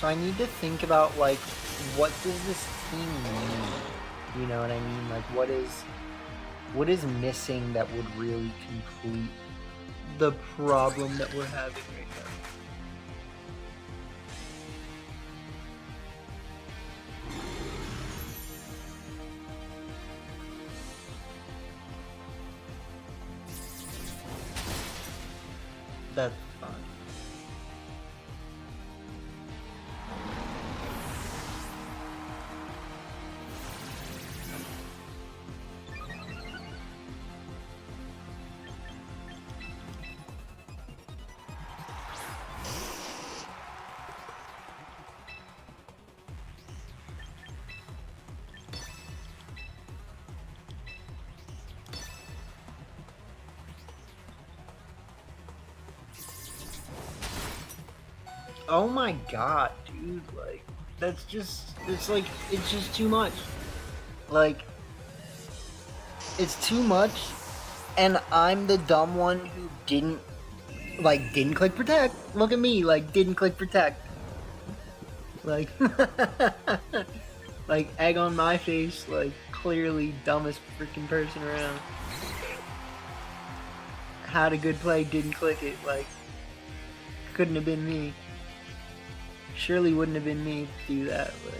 So I need to think about, like, what does this team need? You know what I mean? Like, what is missing that would really complete the problem that we're having right That's fine. Oh my god, dude, like, that's just, it's just too much. Like, it's too much, and I'm the dumb one who didn't click protect. Look at me, like, didn't click protect. Like, like, egg on my face, like, clearly dumbest freaking person around. Had a good play, didn't click it, like, couldn't have been me. Surely wouldn't have been me to do that, but...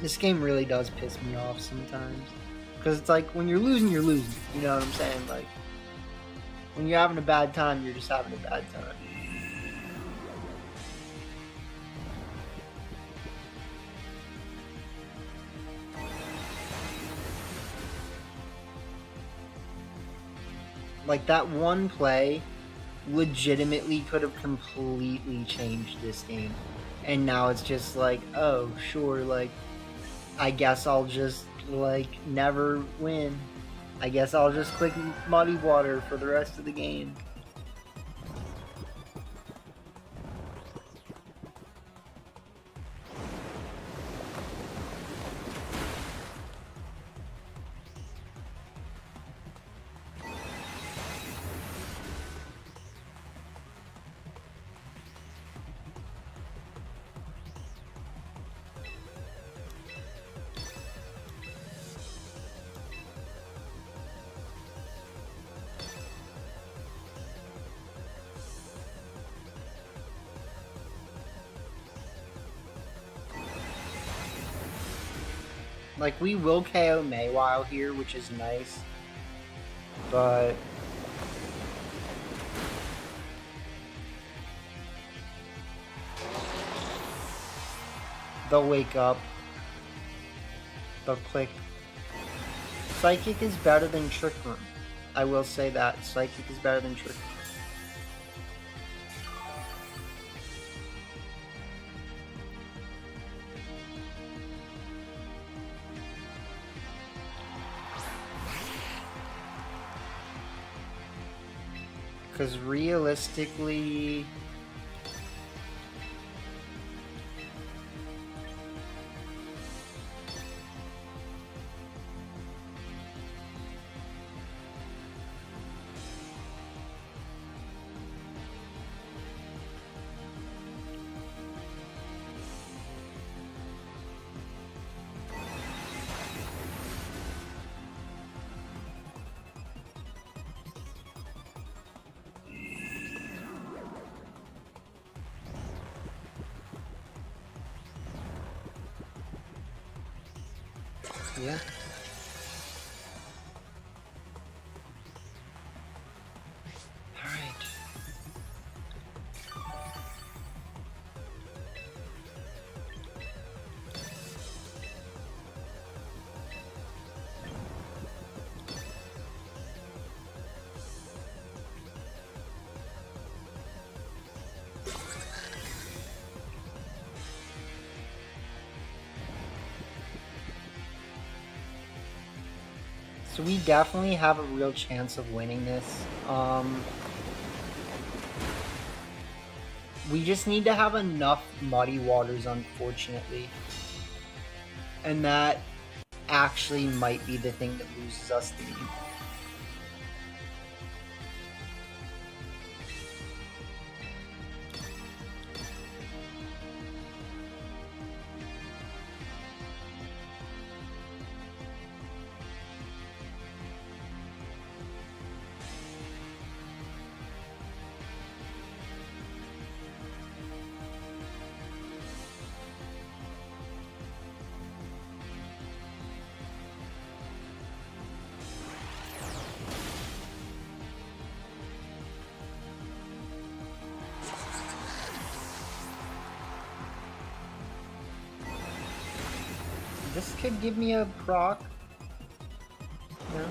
This game really does piss me off sometimes. Because it's like, when you're losing, you're losing. You know what I'm saying? Like, when you're having a bad time, you're just having a bad time. Like, that one play legitimately could have completely changed this game. And now it's just like, oh, sure, like, I guess I'll just, like, never win. I guess I'll just click Muddy Water for the rest of the game. Like, we will KO Maywile here, which is nice. But... they'll wake up. They'll click. Psychic is better than Trick Room. I will say that. Psychic is better than Trick Room. Because realistically... yeah. Alright. So we definitely have a real chance of winning this. We just need to have enough Muddy Waters, unfortunately. And that actually might be the thing that loses us the game. This could give me a proc. No.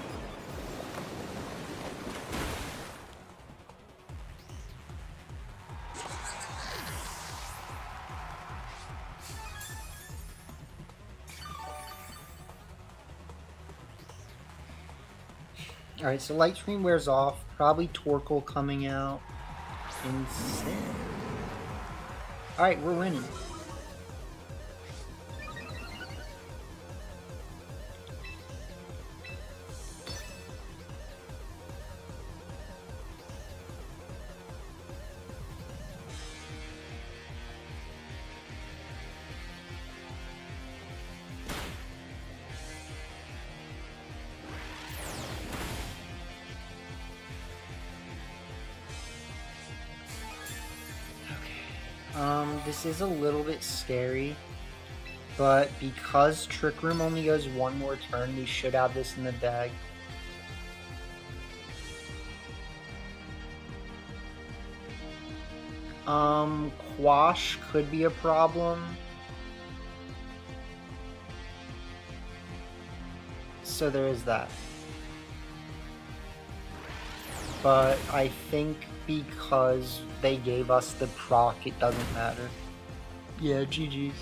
Alright, so Light Screen wears off. Probably Torkoal coming out. Insane. Alright, we're winning. This is a little bit scary, but because Trick Room only goes one more turn, we should have this in the bag. Quash could be a problem. So there is that. But I think because they gave us the proc, it doesn't matter. Yeah, GG's.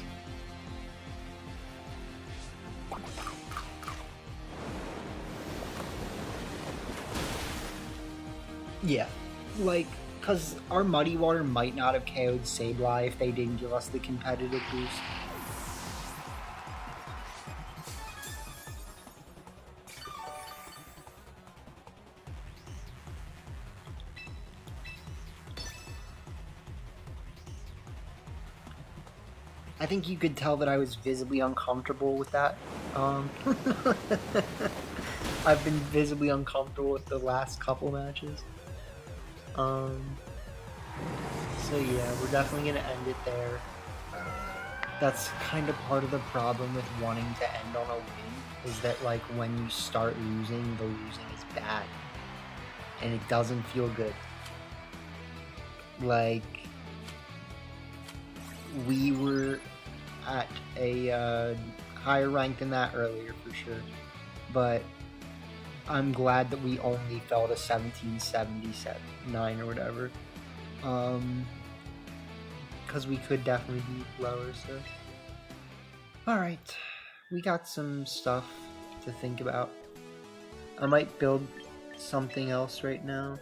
Yeah, like, because our Muddy Water might not have KO'd Sableye if they didn't give us the competitive boost. I think you could tell that I was visibly uncomfortable with that. I've been visibly uncomfortable with the last couple matches. So yeah, we're definitely gonna end it there. That's kind of part of the problem with wanting to end on a win, is that like when you start losing, the losing is bad. And it doesn't feel good. Like, we were at a higher rank than that earlier for sure, but I'm glad that we only fell to 1779 or whatever, because we could definitely be lower. So alright, we got some stuff to think about. I might build something else right now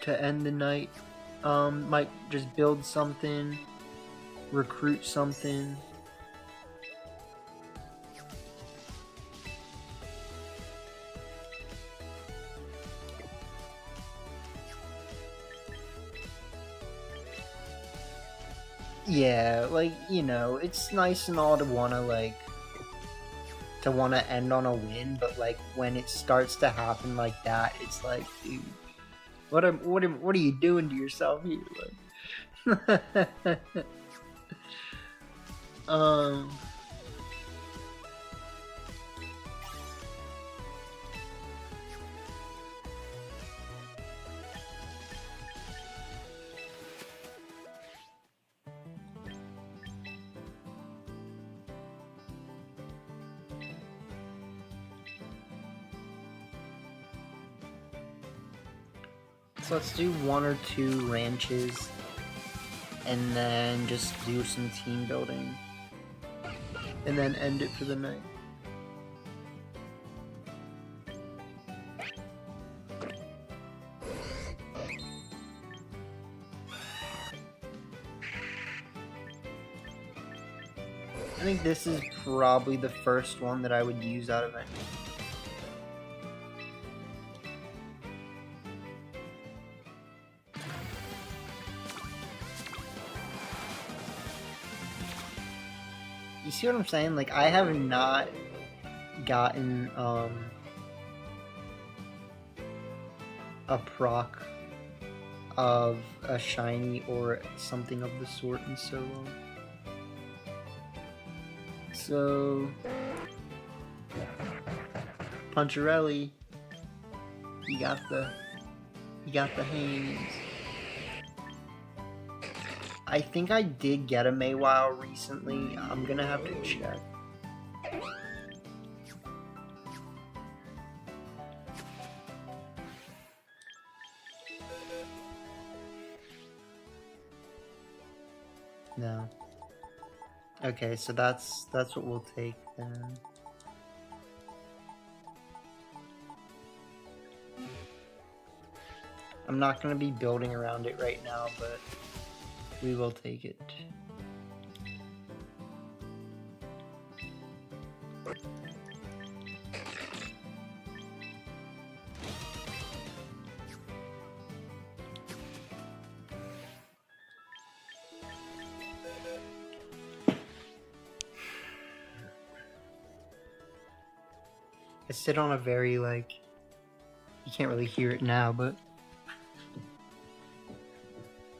to end the night. Might just build something, recruit something. Yeah, like, you know, it's nice and all to wanna end on a win, but like when it starts to happen like that, it's like, dude, what are you doing to yourself here? Like, so let's do 1 or 2 ranches, and then just do some team building, and then end it for the night. I think this is probably the first one that I would use out of any. You see what I'm saying? Like, I have not gotten a proc of a shiny or something of the sort in so long. So, Puncharelli, you got the hands. I think I did get a Maywile recently. I'm gonna have to check. No. Okay, so that's what we'll take then. I'm not going to be building around it right now, but we will take it. I sit on a very, like, you can't really hear it now, but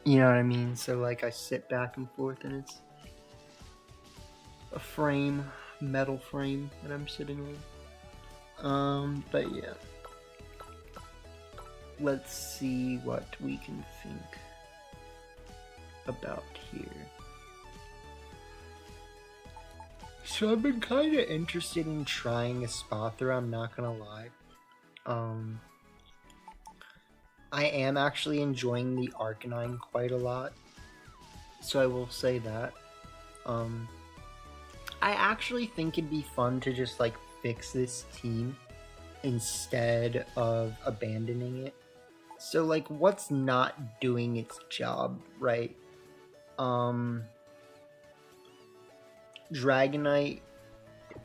you know what I mean? So, like, I sit back and forth, and it's a frame, metal frame that I'm sitting on. But yeah. Let's see what we can think about here. So I've been kind of interested in trying a Spathra, I'm not gonna lie. I am actually enjoying the Arcanine quite a lot, so I will say that. I actually think it'd be fun to just like fix this team instead of abandoning it. So like, what's not doing its job, right? Dragonite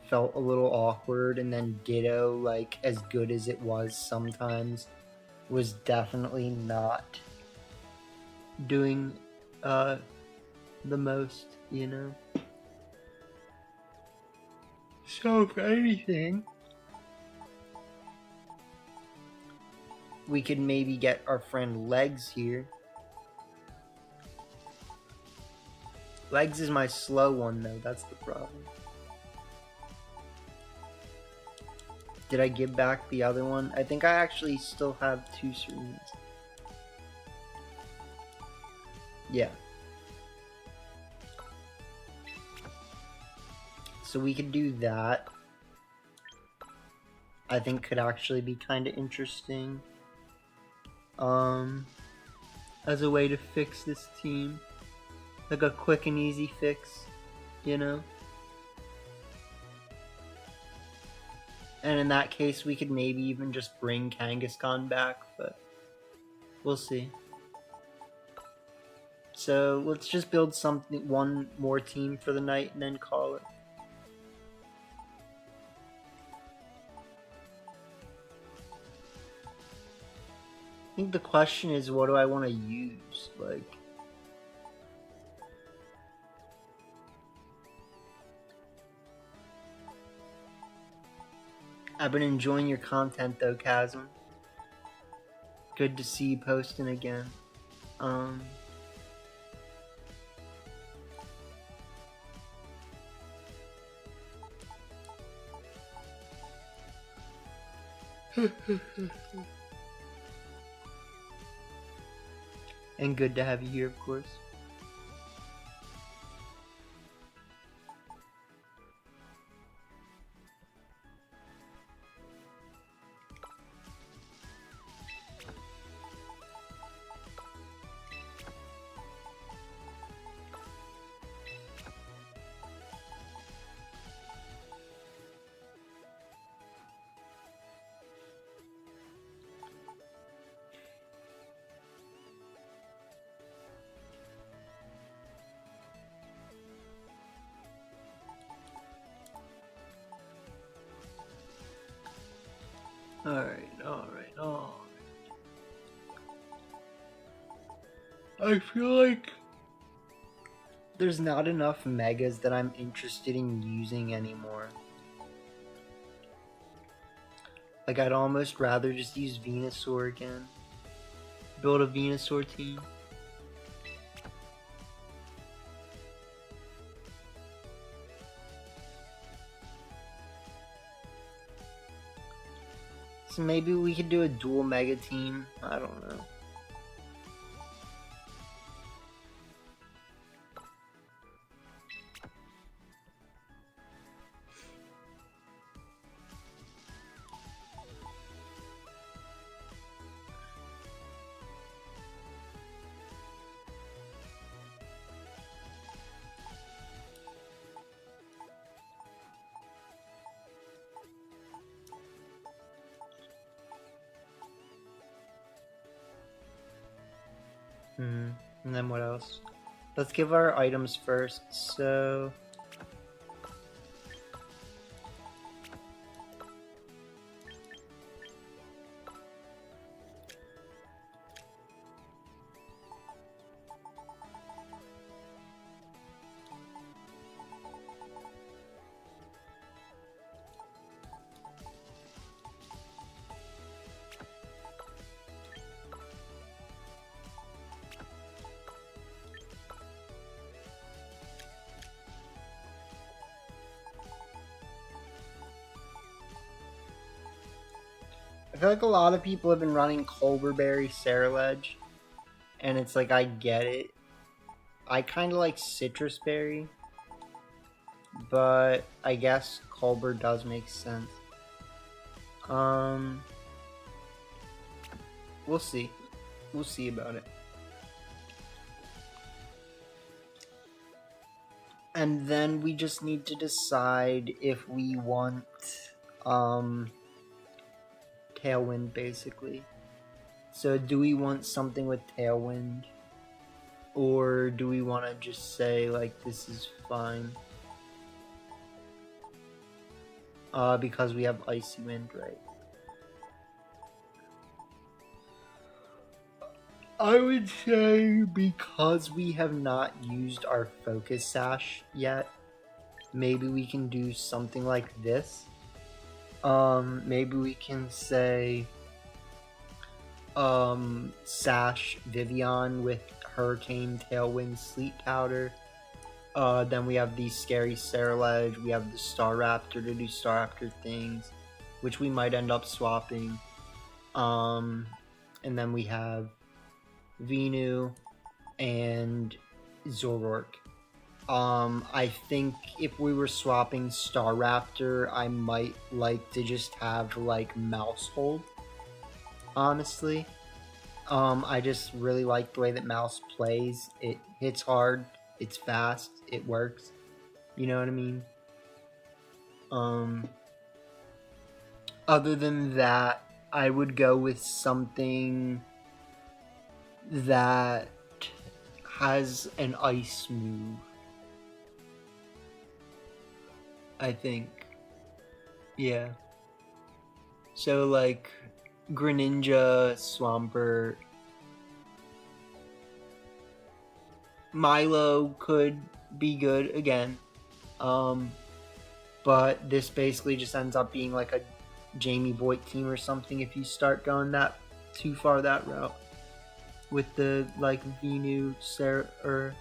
felt a little awkward, and then Ditto, like, as good as it was sometimes, was definitely not doing the most, you know? So if anything, we could maybe get our friend Legs here. Legs is my slow one though, that's the problem. Did I give back the other one? I think I actually still have 2 Serenes. Yeah. So we could do that. I think could actually be kind of interesting. As a way to fix this team. Like a quick and easy fix, you know? And in that case, we could maybe even just bring Kangaskhan back, but we'll see. So let's just build something, one more team for the night and then call it. I think the question is, what do I want to use? Like, I've been enjoying your content though, Chasm. Good to see you posting again. And good to have you here, of course. Alright. I feel like there's not enough megas that I'm interested in using anymore. Like, I'd almost rather just use Venusaur again. Build a Venusaur team. So maybe we could do a dual mega team. I don't know. And then what else? Let's give our items first. So I feel like a lot of people have been running Colberberry Cereledge, and it's like, I get it. I kind of like Citrus Berry, but I guess Colbur does make sense. We'll see. We'll see about it. And then we just need to decide if we want, Tailwind, basically. So do we want something with Tailwind? Or do we want to just say, like, this is fine? Because we have Icy Wind, right? I would say because we have not used our Focus Sash yet, maybe we can do something like this. Maybe we can say Sash Vivian with Hurricane, Tailwind, Sleep Powder. Then we have the Scary Cereledge, we have the Staraptor to do Staraptor things, which we might end up swapping. And then we have Venu and Zoroark. I think if we were swapping Staraptor, I might like to just have, like, Mouse Hold, honestly. I just really like the way that Mouse plays. It hits hard, it's fast, it works. You know what I mean? Other than that, I would go with something that has an ice move, I think. Yeah. So, like, Greninja, Swampert, Milo could be good again. But this basically just ends up being like a Jamie Boyd team or something if you start going that too far that route. With the, like, Venu, or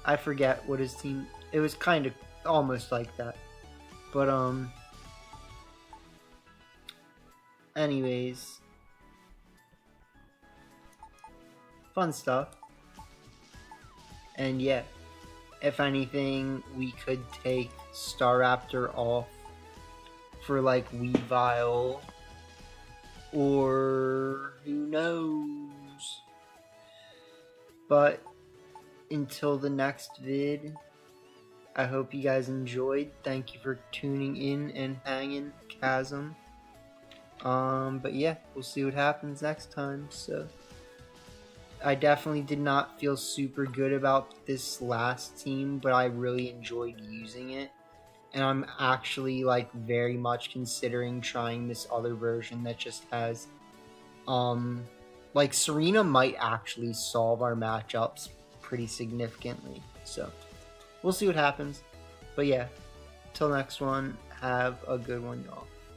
I forget what his team, it was kind of almost like that. But, anyways, fun stuff. And yeah, if anything, we could take Staraptor off for, like, Weavile, or who knows. But until the next vid, I hope you guys enjoyed. Thank you for tuning in and hanging, Chasm. But yeah, we'll see what happens next time. So I definitely did not feel super good about this last team, but I really enjoyed using it. And I'm actually, like, very much considering trying this other version that just has, like, Serena might actually solve our matchups pretty significantly. So we'll see what happens. But yeah, till next one, have a good one, y'all.